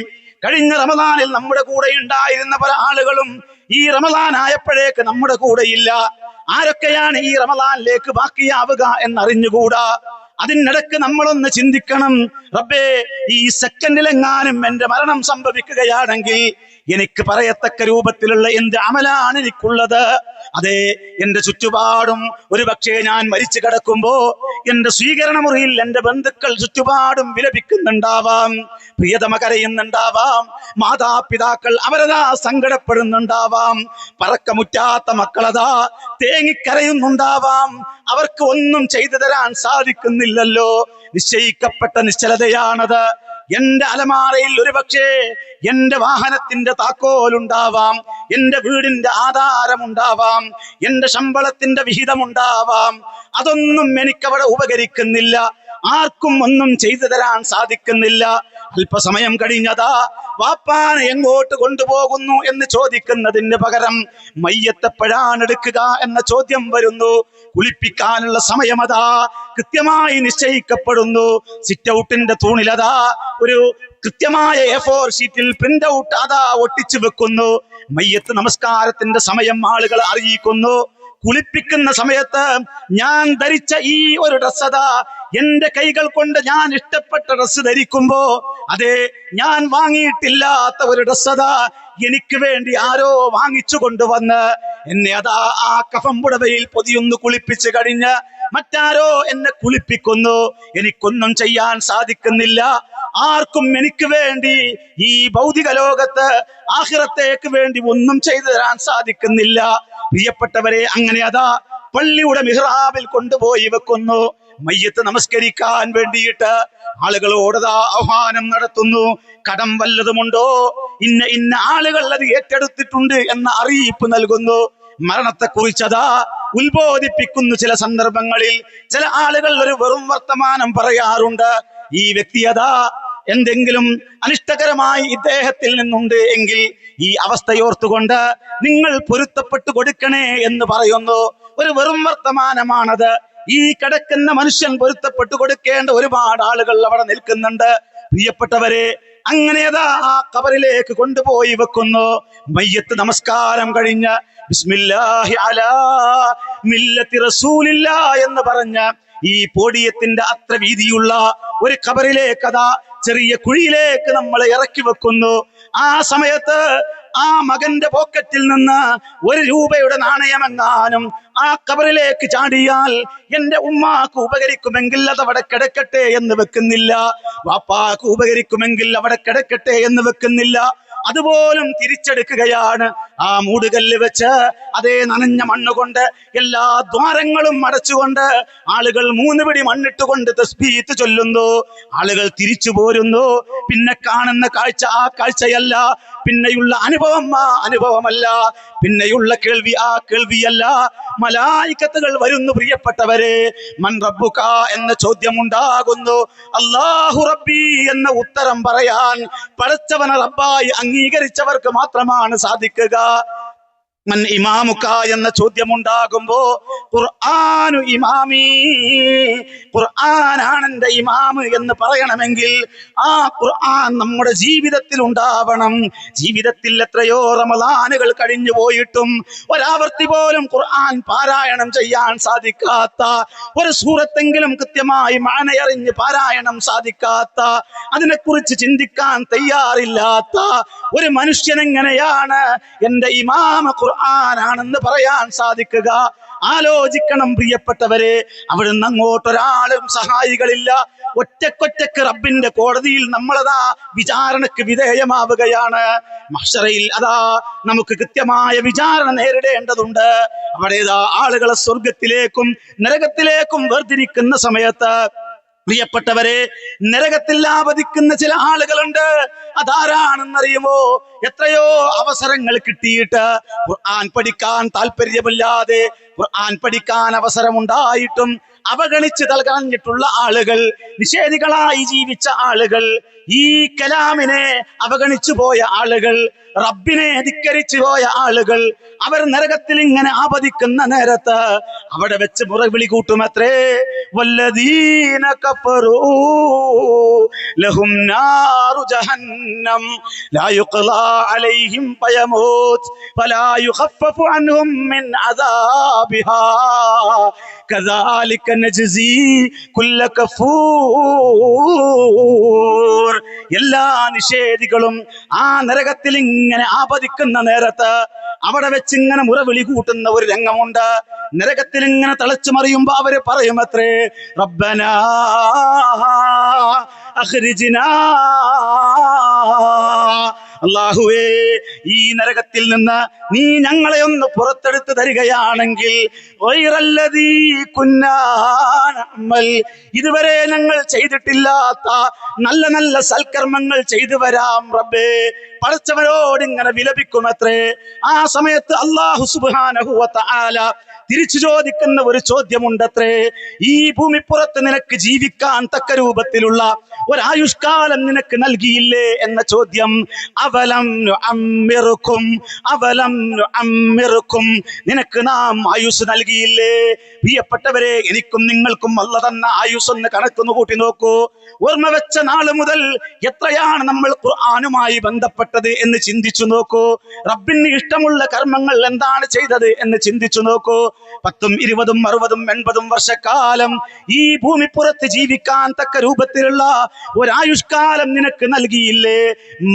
കഴിഞ്ഞ റമദാനിൽ നമ്മുടെ കൂടെ ഉണ്ടായിരുന്ന പല ആളുകളും ഈ റമദാൻ ആയപ്പോഴേക്ക് നമ്മുടെ കൂടെയില്ല. ആരൊക്കെയാണ് ഈ റമദാനിലേക്ക് ബാക്കിയാവുക എന്നറിഞ്ഞുകൂടാ. അതിനിടക്ക് നമ്മളൊന്ന് ചിന്തിക്കണം, റബ്ബേ, ഈ സെക്കൻഡിലെങ്ങാനും എന്റെ മരണം സംഭവിക്കുകയാണെങ്കിൽ എനിക്ക് പറയത്തക്ക രൂപത്തിലുള്ള എന്ത് അമലാണ് എനിക്കുള്ളത്? അതെ, എന്റെ ചുറ്റുപാടും ഒരു പക്ഷേ ഞാൻ മരിച്ചു കിടക്കുമ്പോ എന്റെ സ്വീകരണ മുറിയിൽ എന്റെ ബന്ധുക്കൾ ചുറ്റുപാടും വിലപിക്കുന്നുണ്ടാവാം, പ്രിയതമ കരയുന്നുണ്ടാവാം, മാതാപിതാക്കൾ അവരതാ സങ്കടപ്പെടുന്നുണ്ടാവാം, പറക്കമുറ്റാത്ത മക്കളതാ തേങ്ങിക്കരയുന്നുണ്ടാവാം. അവർക്ക് ഒന്നും ചെയ്തു തരാൻ സാധിക്കുന്നില്ലല്ലോ. നിശ്ചയിക്കപ്പെട്ട നിശ്ചലതയാണത്. എന്റെ അലമാറയിൽ ഒരു പക്ഷേ എന്റെ വാഹനത്തിന്റെ താക്കോലുണ്ടാവാം, എന്റെ വീടിന്റെ ആധാരമുണ്ടാവാം, എന്റെ ശമ്പളത്തിന്റെ വിഹിതമുണ്ടാവാം. അതൊന്നും എനിക്കവിടെ ഉപകരിക്കുന്നില്ല. ആർക്കും ഒന്നും ചെയ്തു തരാൻ സാധിക്കുന്നില്ല. അല്പസമയം കഴിഞ്ഞതാ വാപ്പാനെ എങ്ങോട്ട് കൊണ്ടുപോകുന്നു എന്ന് ചോദിക്കുന്നതിന് പകരം മയ്യത്തെപ്പോഴാണ് എടുക്കുക എന്ന ചോദ്യം വരുന്നു. കുളിപ്പിക്കാനുള്ള സമയമതാ കൃത്യമായി നിശ്ചയിക്കപ്പെടുന്നു. സിറ്റ് ഔട്ടിന്റെ തൂണിലതാ ഒരു കൃത്യമായ A4 ഷീറ്റിൽ പ്രിന്റ് ഔട്ട് അതാ ഒട്ടിച്ചു വെക്കുന്നു. മയ്യത്ത് നമസ്കാരത്തിന്റെ സമയം ആളുകൾ അറിയിക്കുന്നു. കുളിപ്പിക്കുന്ന സമയത്ത് ഞാൻ ധരിച്ച ഈ ഒരു ഡ്രസ് അതാ എന്റെ കൈകൾ കൊണ്ട് ഞാൻ ഇഷ്ടപ്പെട്ട ഡ്രസ് ധരിക്കുമ്പോ, അതെ, ഞാൻ വാങ്ങിയിട്ടില്ലാത്ത ഒരു ഡ്രസ് അതാ എനിക്ക് വേണ്ടി ആരോ വാങ്ങിച്ചു കൊണ്ടുവന്ന് എന്നെ അതാ ആ കഫം പുടവയിൽ പൊതിയൊന്ന് കുളിപ്പിച്ച് കഴിഞ്ഞ് മറ്റാരോ എന്നെ കുളിപ്പിക്കുന്നു. എനിക്കൊന്നും ചെയ്യാൻ സാധിക്കുന്നില്ല. ആർക്കും എനിക്ക് വേണ്ടി ഈ ഭൗതിക ലോകത്ത് ആഖിറത്തേക്ക് വേണ്ടി ഒന്നും ചെയ്തു തരാൻ സാധിക്കുന്നില്ല. പ്രിയപ്പെട്ടവരെ, അങ്ങനെ അതാ പള്ളിയുടെ മിഹ്റാബിൽ കൊണ്ടുപോയി വെക്കുന്നു. മയ്യത്ത് നമസ്കരിക്കാൻ വേണ്ടിയിട്ട് ആളുകളോടതാ ആഹ്വാനം നടത്തുന്നു. കടം വല്ലതുമുണ്ടോ? ഇന്ന ആളുകൾ അത് ഏറ്റെടുത്തിട്ടുണ്ട് എന്ന അറിയിപ്പ് നൽകുന്നു. മരണത്തെക്കുറിച്ചതാ ഉത്ബോധിപ്പിക്കുന്നു. ചില സന്ദർഭങ്ങളിൽ ചില ആളുകൾ ഒരു വെറും വർത്തമാനം പറയാറുണ്ട്. ഈ വ്യക്തിയതാ എന്തെങ്കിലും അനിഷ്ടകരമായി ഇദ്ദേഹത്തിൽ നിന്നുണ്ട് എങ്കിൽ ഈ അവസ്ഥയോർത്തുകൊണ്ട് നിങ്ങൾ പൊരുത്തപ്പെട്ടു കൊടുക്കണേ എന്ന് പറയുന്നു. ഒരു വെറും വർത്തമാനമാണത്. ഈ കിടക്കുന്ന മനുഷ്യൻ പൊരുത്തപ്പെട്ടു കൊടുക്കേണ്ട ഒരുപാട് ആളുകൾ അവിടെ നിൽക്കുന്നുണ്ട്. പ്രിയപ്പെട്ടവരെ, അങ്ങനെയതാ ആ ഖബറിലേക്ക് കൊണ്ടുപോയി വെക്കുന്നു. മയ്യത്ത് നമസ്കാരം കഴിഞ്ഞ് ബിസ്മില്ലാഹി അലാ മില്ലത്തി റസൂലില്ലാ എന്ന് പറഞ്ഞ ഈ പോഡിയത്തിന്റെ അത്ര വീതിയുള്ള ഒരു ഖബറിലേക്ക് അതാ ചെറിയ കുഴിയിലേക്ക് നമ്മളെ ഇറക്കി വെക്കുന്നു. ആ സമയത്ത് ആ മകന്റെ പോക്കറ്റിൽ നിന്ന് 1 രൂപയുടെ നാണയമെങ്ങാനും ആ ഖബറിലേക്ക് ചാടിയാൽ എന്റെ ഉമ്മാക്ക് ഉപകരിക്കുമെങ്കിൽ അതവിടെ കിടക്കട്ടെ എന്ന് വെക്കുന്നില്ല. വാപ്പാക്ക് ഉപകരിക്കുമെങ്കിൽ അവിടെ കിടക്കട്ടെ എന്ന് വെക്കുന്നില്ല. അതുപോലും തിരിച്ചെടുക്കുകയാണ്. ആ മൂടുകല്ല് വെച്ച് അതേ നനഞ്ഞ മണ്ണുകൊണ്ട് എല്ലാ ദ്വാരങ്ങളും അടച്ചുകൊണ്ട് ആളുകൾ 3 പിടി മണ്ണിട്ടുകൊണ്ട് തസ്ബീഹ് ചൊല്ലുന്നു. ആളുകൾ തിരിച്ചു പോരുന്നു. പിന്നെ കാണുന്ന കാഴ്ച ആ കാഴ്ചയല്ല, പിന്നെയുള്ള അനുഭവം ആ അനുഭവമല്ല, പിന്നെയുള്ള കേൾവി ആ കേൾവിയല്ല. മലായികത്തുകൾ വരുന്നു. പ്രിയപ്പെട്ടവരെ, മൻ റബ്ബുക എന്ന ചോദ്യമുണ്ടാകുന്നു. അല്ലാഹു റബ്ബി എന്ന ഉത്തരം പറയാൻ പടച്ചവനെ റബ്ബായി അംഗീകരിച്ചവർക്ക് മാത്രമാണ് സാധിക്കുക. മൻ ഇമാമുക എന്ന ചോദ്യമുണ്ടാകുമ്പോ ഖുർആനു ഇമാമി, ഖുർആനാണ് എൻ്റെ ഇമാമ് എന്ന് പറയണമെങ്കിൽ ആ ഖുർആൻ നമ്മുടെ ജീവിതത്തിൽ ഉണ്ടാവണം. ജീവിതത്തിൽ എത്രയോ റമളാനുകൾ കഴിഞ്ഞു പോയിട്ടും ഒരാവർത്തി പോലും ഖുർആൻ പാരായണം ചെയ്യാൻ സാധിക്കാത്ത, ഒരു സൂറത്തെങ്കിലും കൃത്യമായി മാനയറിഞ്ഞ് പാരായണം സാധിക്കാത്ത, അതിനെക്കുറിച്ച് ചിന്തിക്കാൻ തയ്യാറില്ലാത്ത ഒരു മനുഷ്യനെങ്ങനെയാണ് എൻ്റെ ഇമാമ ഖുർആനാണെന്ന് പറയാൻ സാധിക്കുക? ആലോചിക്കണം പ്രിയപ്പെട്ടവരെ. അവിടുന്ന് അങ്ങോട്ടൊരാളും സഹായികളില്ല. ഒറ്റക്കൊറ്റക്ക് റബ്ബിന്റെ കോടതിയിൽ നമ്മളതാ വിചാരണക്ക് വിധേയമാവുകയാണ്. മഹ്ശറയിൽ അതാ നമുക്ക് കൃത്യമായ വിചാരണ നേരിടേണ്ടതുണ്ട്. അവിടെ ആളുകളെ സ്വർഗത്തിലേക്കും നരകത്തിലേക്കും വേർതിരിക്കുന്ന സമയത്ത് പ്രിയപ്പെട്ടവരെ, നരകത്തിൽ ആവധിക്കുന്ന ചില ആളുകളുണ്ട്. അതാരാണെന്നറിയുമോ? എത്രയോ അവസരങ്ങൾ കിട്ടിയിട്ട് ഖുർആൻ പഠിക്കാൻ താല്പര്യമില്ലാതെ, ഖുർആൻ പഠിക്കാൻ അവസരമുണ്ടായിട്ടും അവഗണിച്ച് തൽകളഞ്ഞിട്ടുള്ള ആളുകൾ, നിഷേധികളായി ജീവിച്ച ആളുകൾ, ഈ കലാമിനെ അവഗണിച്ചു പോയ ആളുകൾ, റബ്ബിനെ ധിക്കരിച്ചു പോയ ആളുകൾ, അവർ നരകത്തിൽ ഇങ്ങനെ ആപതിക്കുന്ന നേരത്ത് അവിടെ വെച്ച് മുറവിളി കൂട്ടുമത്രേ, വല്ലദീന കഫറൂ ലഹും നാറു ജഹന്നം ലാ യുഖ്ലാ അലൈഹിം ഫയമൂത് ഫലാ യുഖഫഫു അൻഹും മിൻ അദാബിഹാ കദാലിക നജ്സി കുല്ല കഫൂർ. എല്ലാ നിഷേധികളും ആ നരകത്തിൽ ഇങ്ങനെ ആപതിക്കുന്ന നേരത്ത് അവിടെ വെച്ച് ഇങ്ങനെ മുറവിളി കൂട്ടുന്ന ഒരു രംഗമുണ്ട്. നരകത്തിൽ ഇങ്ങനെ തിളച്ചു മറിയുമ്പോ അവര് പറയുമത്രേ, റബ്ബനാ അഖ്രിജ്നാ, അല്ലാഹുവേ ഈ നരകത്തിൽ നിന്ന് നീ ഞങ്ങളെ ഒന്ന് പുറത്തെടുത്ത് തരികയാണെങ്കിൽ ഗൈറല്ലദീ കുന്നാ നഅമൽ, ഇതുവരെ ഞങ്ങൾ ചെയ്തിട്ടില്ലാത്ത നല്ല നല്ല സൽക്കർമ്മങ്ങൾ ചെയ്തു വരാം റബ്ബേ. പടച്ചവനോട് ഇങ്ങനെ വിലപിക്കുമത്രേ. ആ സമയത്ത് അല്ലാഹു സുബ്ഹാനഹു വ തആല തിരിച്ചു ചോദിക്കുന്ന ഒരു ചോദ്യമുണ്ടത്രേ, ഈ ഭൂമിപ്പുറത്ത് നിനക്ക് ജീവിക്കാൻ തക്ക രൂപത്തിലുള്ള ഒരായുഷ്കാലം നിനക്ക് നൽകിയില്ലേ എന്ന ചോദ്യം. അവലം നുഅമ്മിറുക്കും, അവലം നുഅമ്മിറുക്കും, നിനക്ക് നാം ആയുസ് നൽകിയില്ലേ? പ്രിയപ്പെട്ടവരെ, എനിക്കും നിങ്ങൾക്കും അല്ലാഹു തന്ന ആയുസ് ഒന്ന് കണക്കൊന്ന് കൂട്ടി നോക്കൂ. ഓർമ്മ വെച്ച നാള് മുതൽ എത്രയാണ് നമ്മൾ ഖുർആനുമായി ബന്ധപ്പെട്ടത് എന്ന് ചിന്തിച്ചു നോക്കൂ. റബ്ബിന് ഇഷ്ടമുള്ള കർമ്മങ്ങൾ എന്താണ് ചെയ്തത് എന്ന് ചിന്തിച്ചു നോക്കൂ. 10, 20, 60, 80 വർഷക്കാലം ഈ ഭൂമിപ്പുറത്ത് ജീവിക്കാൻ തക്ക രൂപത്തിലുള്ള ഒരായുഷ്കാലം നിനക്ക് നൽകിയില്ലേ?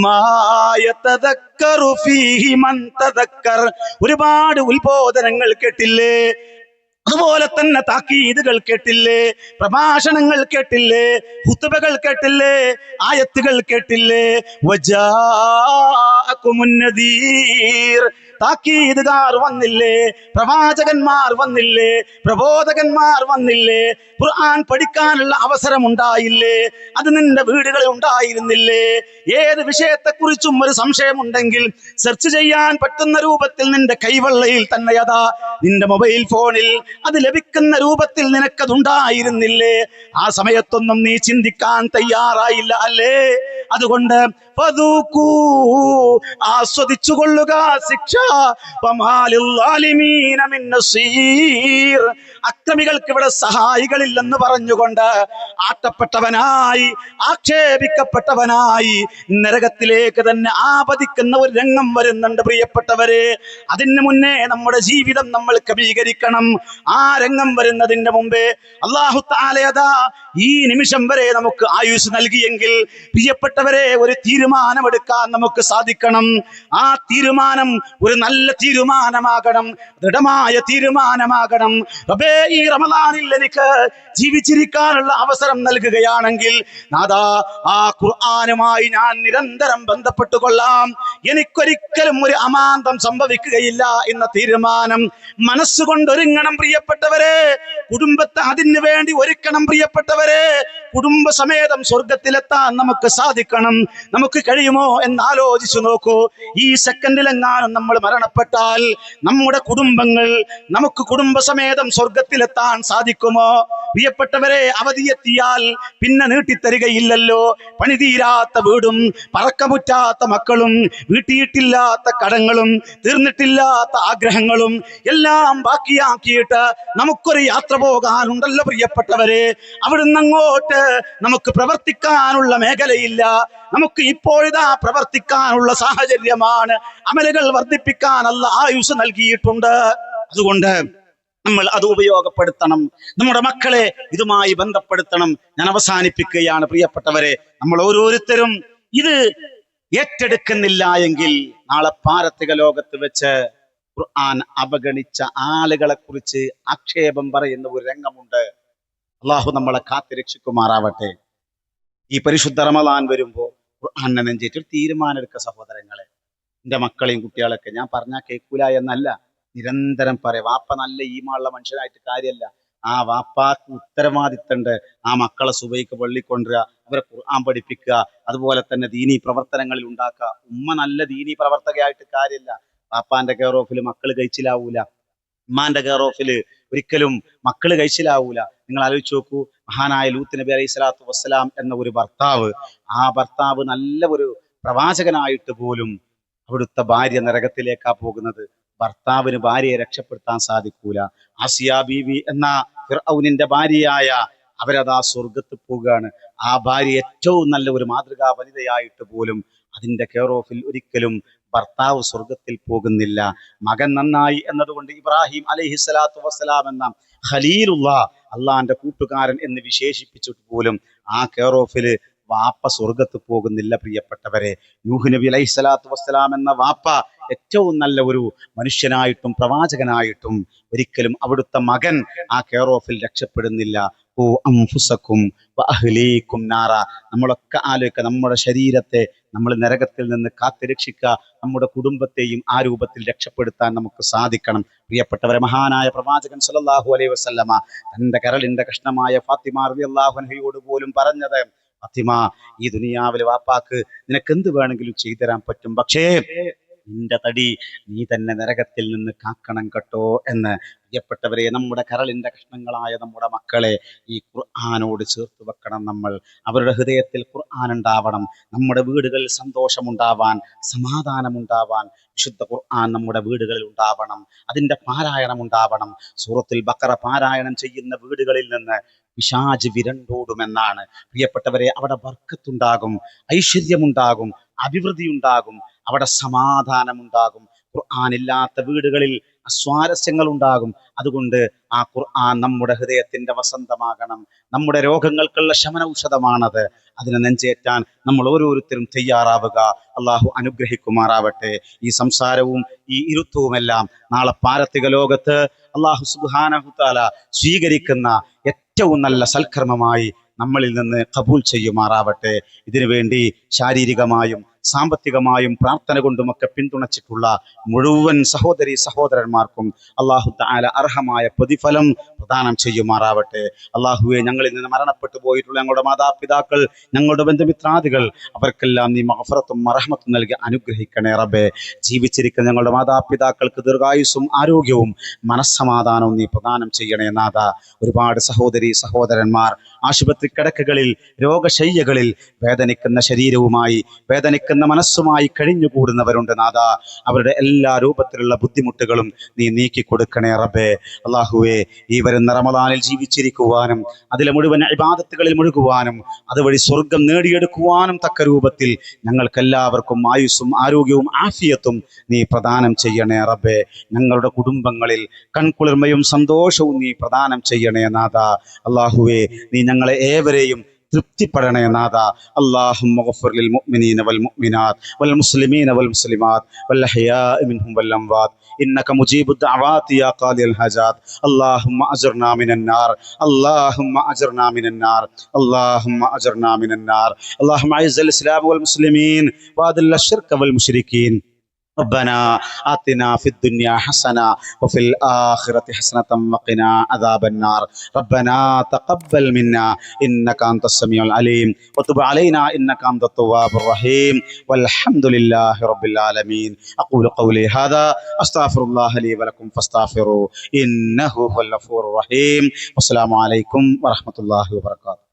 മായതദക്കറു ഫീഹി മൻ തദക്കർ, ഒരുപാട് ഉത്ബോധനങ്ങൾ കേട്ടില്ലേ? അതുപോലെ തന്നെ താക്കീതുകൾ കേട്ടില്ലേ? പ്രഭാഷണങ്ങൾ കേട്ടില്ലേ? ഖുതുബകൾ കേട്ടില്ലേ? ആയത്തുകൾ കേട്ടില്ലേ? വജാഅകുമുൻ നദീർ, താക്കീതുകാർ വന്നില്ലേ? പ്രവാചകന്മാർ വന്നില്ലേ? പ്രബോധകന്മാർ വന്നില്ലേ? ഖുർആൻ പഠിക്കാനുള്ള അവസരം ഉണ്ടായില്ലേ? അത് നിന്റെ വീടുകളിൽ ഉണ്ടായിരുന്നില്ലേ? ഏത് വിഷയത്തെക്കുറിച്ചും ഒരു സംശയമുണ്ടെങ്കിൽ സെർച്ച് ചെയ്യാൻ പറ്റുന്ന രൂപത്തിൽ നിന്റെ കൈവെള്ളയിൽ തന്നെ അതാ നിന്റെ മൊബൈൽ ഫോണിൽ അത് ലഭിക്കുന്ന രൂപത്തിൽ നിനക്കതുണ്ടായിരുന്നില്ലേ? ആ സമയത്തൊന്നും നീ ചിന്തിക്കാൻ തയ്യാറായില്ല അല്ലേ? അതുകൊണ്ട് ആസ്വദിച്ചു കൊള്ളുക ശിക്ഷ. അക്രമികൾക്ക് ഇവിടെ സഹായികളില്ലെന്ന് പറഞ്ഞുകൊണ്ട് ആട്ടപ്പെട്ടവനായി ആക്ഷേപിക്കപ്പെട്ടവനായി നരകത്തിലേക്ക് തന്നെ ആപതിക്കുന്ന ഒരു രംഗം വരുന്നുണ്ട് പ്രിയപ്പെട്ടവരെ. അതിന് മുന്നേ നമ്മുടെ ജീവിതം നമ്മൾ ക്രമീകരിക്കണം. ആ രംഗം വരുന്നതിന്റെ മുമ്പേ അല്ലാഹു തആല ഈ നിമിഷം വരെ നമുക്ക് ആയുസ് നൽകിയെങ്കിൽ പ്രിയപ്പെട്ടവരെ ഒരു തീരുമാനമെടുക്കാൻ നമുക്ക് സാധിക്കണം. ആ തീരുമാനം ഒരു നല്ല തീരുമാനമാകണം, ദൃഢമായ തീരുമാനമാകണം. റബ്ബേ, ഈ റമദാനിൽ എനിക്ക് ജീവിച്ചിരിക്കാനുള്ള അവസരം നൽകുകയാണെങ്കിൽ നാഥാ, ആ ഖുർആനുമായി ഞാൻ നിരന്തരം ബന്ധപ്പെട്ടുകൊള്ളാം, എനിക്കൊരിക്കലും ഒരു അമാന്തം സംഭവിക്കുകയില്ല എന്ന തീരുമാനം മനസ്സുകൊണ്ടൊരുങ്ങണം പ്രിയപ്പെട്ടവരെ. കുടുംബത്തെ അതിനു വേണ്ടി ഒരുക്കണം പ്രിയപ്പെട്ടവരെ. കുടുംബസമേതം സ്വർഗത്തിലെത്താൻ നമുക്ക് സാധിക്കണം. നമുക്ക് കഴിയുമോ എന്ന് ആലോചിച്ചു നോക്കൂ. ഈ സെക്കൻഡിലെങ്ങാനും നമ്മൾ മരണപ്പെട്ടാൽ നമ്മുടെ കുടുംബങ്ങൾ നമുക്ക് കുടുംബസമേതം സ്വർഗത്തിലെത്താൻ സാധിക്കുമോ? പ്രിയപ്പെട്ടവരെ, അവധിയെത്തിയാൽ പിന്നെ നീട്ടിത്തരികയില്ലല്ലോ. പണിതീരാത്ത വീടും പറക്കമുറ്റാത്ത മക്കളും വീട്ടിയിട്ടില്ലാത്ത കടങ്ങളും തീർന്നിട്ടില്ലാത്ത ആഗ്രഹങ്ങളും എല്ലാം ബാക്കിയാക്കിയിട്ട് നമുക്കൊരു യാത്ര പോകാനുണ്ടല്ലോ പ്രിയപ്പെട്ടവരെ. അവിടുന്ന് അങ്ങോട്ട് നമുക്ക് പ്രവർത്തിക്കാനുള്ള മേഖലയില്ല. നമുക്ക് ഇപ്പോഴിതാ പ്രവർത്തിക്കാനുള്ള സാഹചര്യമാണ്. അമലുകൾ വർദ്ധിപ്പിക്കാൻ അല്ലാഹു ആയുസ് നൽകിയിട്ടുണ്ട്. അതുകൊണ്ട് നമ്മൾ അത് ഉപയോഗപ്പെടുത്തണം. നമ്മുടെ മക്കളെ ഇതുമായി ബന്ധപ്പെടുത്തണം. ഞാൻ അവസാനിപ്പിക്കുകയാണ് പ്രിയപ്പെട്ടവരെ. നമ്മൾ ഓരോരുത്തരും ഇത് ഏറ്റെടുക്കുന്നില്ല എങ്കിൽ നാളെ പാരത്രിക ലോകത്ത് വെച്ച് ഖുർആൻ അവഗണിച്ച ആളുകളെ കുറിച്ച് ആക്ഷേപം പറയുന്ന ഒരു രംഗമുണ്ട്. അള്ളാഹു നമ്മളെ കാത്തുരക്ഷിക്കുമാറാവട്ടെ. ഈ പരിശുദ്ധ റമദാൻ വരുമ്പോൾ ഖുർആനെ നെഞ്ചേറ്റ് തീരുമാനം എടുക്കുക സഹോദരങ്ങളെ. എൻ്റെ മക്കളെയും കുട്ടികളൊക്കെ ഞാൻ പറഞ്ഞാൽ കേൾക്കൂല എന്നല്ല, നിരന്തരം പറയാം. വാപ്പ നല്ല ഈമാനുള്ള മനുഷ്യനായിട്ട് കാര്യമല്ല. ആ വാപ്പാക്ക് ഉത്തരവാദിത്തമുണ്ട്. ആ മക്കളെ സുബൈക്ക് പള്ളിക്കൊണ്ടുവരിക, അവരെ ഖുർആൻ പഠിപ്പിക്കുക, അതുപോലെ തന്നെ ദീനീ പ്രവർത്തനങ്ങളിൽ ഉണ്ടാക്കുക. ഉമ്മ നല്ല ദീനീ പ്രവർത്തകയായിട്ട് കാര്യമില്ല. വാപ്പാന്റെ കെയർ ഓഫിൽ മക്കൾ കഴിച്ചിലാവൂല, ഉമ്മാന്റെ കെയർ ഓഫിൽ ഒരിക്കലും മക്കൾ കഴിച്ചിലാവൂല. നിങ്ങൾ ആലോചിച്ച് നോക്കൂ, മഹാനായ ലൂത്ത് നബി അലൈഹി സ്വലാത്തു വസ്സലാം എന്ന ഒരു ഭർത്താവ്, ആ ഭർത്താവ് നല്ല ഒരു പ്രവാചകനായിട്ട് പോലും അവിടുത്തെ ഭാര്യ നരകത്തിലേക്കാ പോകുന്നത്. ഭർത്താവിന് ഭാര്യയെ രക്ഷപ്പെടുത്താൻ സാധിക്കൂല. ആസിയ ബീവി എന്ന ഫിർഔനിന്റെ ഭാര്യയായ അവരതാ സ്വർഗത്ത് പോവുകയാണ്. ആ ഭാര്യ ഏറ്റവും നല്ല ഒരു മാതൃകാ വനിതയായിട്ട് പോലും അതിന്റെ കെയർ ഓഫിൽ ഒരിക്കലും ഭർത്താവ് സ്വർഗത്തിൽ പോകുന്നില്ല. മകൻ നന്നായി എന്നതുകൊണ്ട് ഇബ്രാഹിം അലൈഹിസ്സലാത്തു വസ്സലാം എന്ന ഖലീലുള്ള അള്ളാന്റെ കൂട്ടുകാരൻ എന്ന് വിശേഷിപ്പിച്ചിട്ട് പോലും ആ കെയർ ഓഫില് വാപ്പ സ്വർഗത്ത് പോകുന്നില്ല. പ്രിയപ്പെട്ടവരെ, നൂഹ് നബി അലൈഹിസ്സലാത്തു വസ്സലാം എന്ന വാപ്പ ഏറ്റവും നല്ല ഒരു മനുഷ്യനായിട്ടും പ്രവാചകനായിട്ടും ഒരിക്കലും അവിടുത്തെ മകൻ ആ കെയർ ഓഫിൽ രക്ഷപ്പെടുന്നില്ല. ഓ അംഫുസക്കും വഅഹ്ലീകും നാറ. നമ്മളൊക്കെ ആലോചിക്കുക, നമ്മുടെ ശരീരത്തെ നമ്മൾ നരകത്തിൽ നിന്ന് കാത്തുരക്ഷിക്കുക, നമ്മുടെ കുടുംബത്തെയും ആ രൂപത്തിൽ രക്ഷപ്പെടുത്താൻ നമുക്ക് സാധിക്കണം. പ്രിയപ്പെട്ടവരെ, മഹാനായ പ്രവാചകൻ സല്ലല്ലാഹു അലൈഹി വസല്ലമ തന്റെ കരളിന്റെ കഷ്ണമായ ഫാത്തിമ റളിയല്ലാഹു അൻഹയോട് പോലും പറഞ്ഞത്, ഫാത്തിമ, ഈ ദുനിയാവിൽ വാപ്പാക്ക് നിനക്ക് എന്ത് വേണമെങ്കിലും ചെയ്തു തരാൻ പറ്റും, പക്ഷേ നിന്റെ തടി നീ തന്നെ നരകത്തിൽ നിന്ന് കാക്കണം കേട്ടോ എന്ന്. പ്രിയപ്പെട്ടവരെ, നമ്മുടെ കരളിന്റെ കഷ്ണങ്ങളായ നമ്മുടെ മക്കളെ ഈ ഖുർആനോട് ചേർത്ത് വെക്കണം. നമ്മൾ അവരുടെ ഹൃദയത്തിൽ ഖുർആൻ ഉണ്ടാവണം. നമ്മുടെ വീടുകളിൽ സന്തോഷമുണ്ടാവാൻ, സമാധാനമുണ്ടാവാൻ വിശുദ്ധ ഖുർആൻ നമ്മുടെ വീടുകളിൽ ഉണ്ടാവണം. അതിന്റെ പാരായണം ഉണ്ടാവണം. സൂറത്തുൽ ബഖറ പാരായണം ചെയ്യുന്ന വീടുകളിൽ നിന്ന് പിശാച് വിരണ്ടോടുമെന്നാണ്. പ്രിയപ്പെട്ടവരെ, അവിടെ ബർക്കത്തുണ്ടാകും, ഐശ്വര്യമുണ്ടാകും, അഭിവൃദ്ധി ഉണ്ടാകും, അവിടെ സമാധാനമുണ്ടാകും. ഖുർആനില്ലാത്ത വീടുകളിൽ അസ്വാരസ്യങ്ങൾ ഉണ്ടാകും. അതുകൊണ്ട് ആ ഖുർആൻ നമ്മുടെ ഹൃദയത്തിന്റെ വസന്തമാകണം. നമ്മുടെ രോഗങ്ങൾക്കുള്ള ശമനൌഷധമാണത്. അതിനെ നെഞ്ചേറ്റാൻ നമ്മൾ ഓരോരുത്തരും തയ്യാറാവുക. അള്ളാഹു അനുഗ്രഹിക്കുമാറാവട്ടെ. ഈ സംസാരവും ഈ ഇരുത്തവുമെല്ലാം നാളെ പാരത്രിക ലോകത്ത് അള്ളാഹു സുബ്ഹാനഹു തആല സ്വീകരിക്കുന്ന ഏറ്റവും നല്ല സൽക്കർമ്മമായി നമ്മളിൽ നിന്ന് കബൂൽ ചെയ്യുമാറാവട്ടെ. ഇതിനുവേണ്ടി ശാരീരികമായും സാമ്പത്തികമായും പ്രാർത്ഥന കൊണ്ടുമൊക്കെ പിന്തുണച്ചിട്ടുള്ള മുഴുവൻ സഹോദരി സഹോദരന്മാർക്കും അള്ളാഹു തആല അർഹമായ പ്രതിഫലം പ്രദാനം ചെയ്യുമാറാവട്ടെ. അള്ളാഹുവെ, ഞങ്ങളിൽ നിന്ന് മരണപ്പെട്ടു പോയിട്ടുള്ള ഞങ്ങളുടെ മാതാപിതാക്കൾ, ഞങ്ങളുടെ ബന്ധുമിത്രാദികൾ, അവർക്കെല്ലാം നീ മഗ്ഫിറത്തും റഹ്മത്തും നൽകി അനുഗ്രഹിക്കണേ റബ്ബേ. ജീവിച്ചിരിക്കുന്ന ഞങ്ങളുടെ മാതാപിതാക്കൾക്ക് ദീർഘായുസ്സും ആരോഗ്യവും മനസ്സമാധാനവും നീ പ്രദാനം ചെയ്യണേ നാഥ. ഒരുപാട് സഹോദരി സഹോദരന്മാർ ആശുപത്രി കിടക്കകളിൽ, രോഗശയ്യകളിൽ വേദനിക്കുന്ന ശരീരവുമായി, വേദനിക്കുന്ന മനസ്സുമായി കഴിഞ്ഞുകൂടുന്നവരുണ്ട് നാഥ. അവരുടെ എല്ലാ രൂപത്തിലുള്ള ബുദ്ധിമുട്ടുകളും നീ നീക്കി കൊടുക്കണേ റബ്ബേ. അള്ളാഹുവേ, ഈ വരുന്ന റമദാനിൽ ജീവിച്ചിരിക്കുവാനും അതിലെ മുഴുവൻ ഇബാദത്തുകളിൽ മുഴുകുവാനും അതുവഴി സ്വർഗം നേടിയെടുക്കുവാനും തക്ക രൂപത്തിൽ ഞങ്ങൾക്കെല്ലാവർക്കും ആയുസ്സും ആരോഗ്യവും ആഫിയത്തും നീ പ്രദാനം ചെയ്യണേ റബ്ബേ. ഞങ്ങളുടെ കുടുംബങ്ങളിൽ കൺകുളിർമയും സന്തോഷവും നീ പ്രദാനം ചെയ്യണേ നാഥ. അള്ളാഹുവേ, നീ ഞങ്ങളെ ഏവരെയും തൃപ്തിപ്പെടണേ നാഥ. അല്ലാഹുമ്മ ഗഫിർ ലിൽ മുഅ്മിനീന വൽ മുഅ്മിനാത്ത് വൽ മുസ്ലിമീന വൽ മുസ്ലിമാത്ത് വൽ അഹ്യാഇ മിൻഹും വൽ അംവാത്ത് ഇന്നക മുജീബുദ് ദഅവാതി യാ ഖാദിയൽ ഹജാത്ത്. അല്ലാഹുമ്മ അജ്ർനാ മിനൻ നാർ, അല്ലാഹുമ്മ അജ്ർനാ മിനൻ നാർ, അല്ലാഹുമ്മ അജ്ർനാ മിനൻ നാർ. അല്ലാഹുമ്മ അഇസ്സൽ ഇസ്ലാം വൽ മുസ്ലിമീൻ വഅദില്ല അശ്ശിർക വൽ മുശ്രിക്കീൻ. ربنا آتنا في الدنيا حسنة وفي الآخرة حسنة وقنا عذاب النار. ربنا تقبل منا إنك أنت السميع العليم وتب علينا إنك أنت التواب الرحيم والحمد لله رب العالمين. أقول قولي هذا أستغفر الله لي ولكم فاستغفروه إنه هو الغفور الرحيم. والسلام عليكم ورحمة الله وبركاته.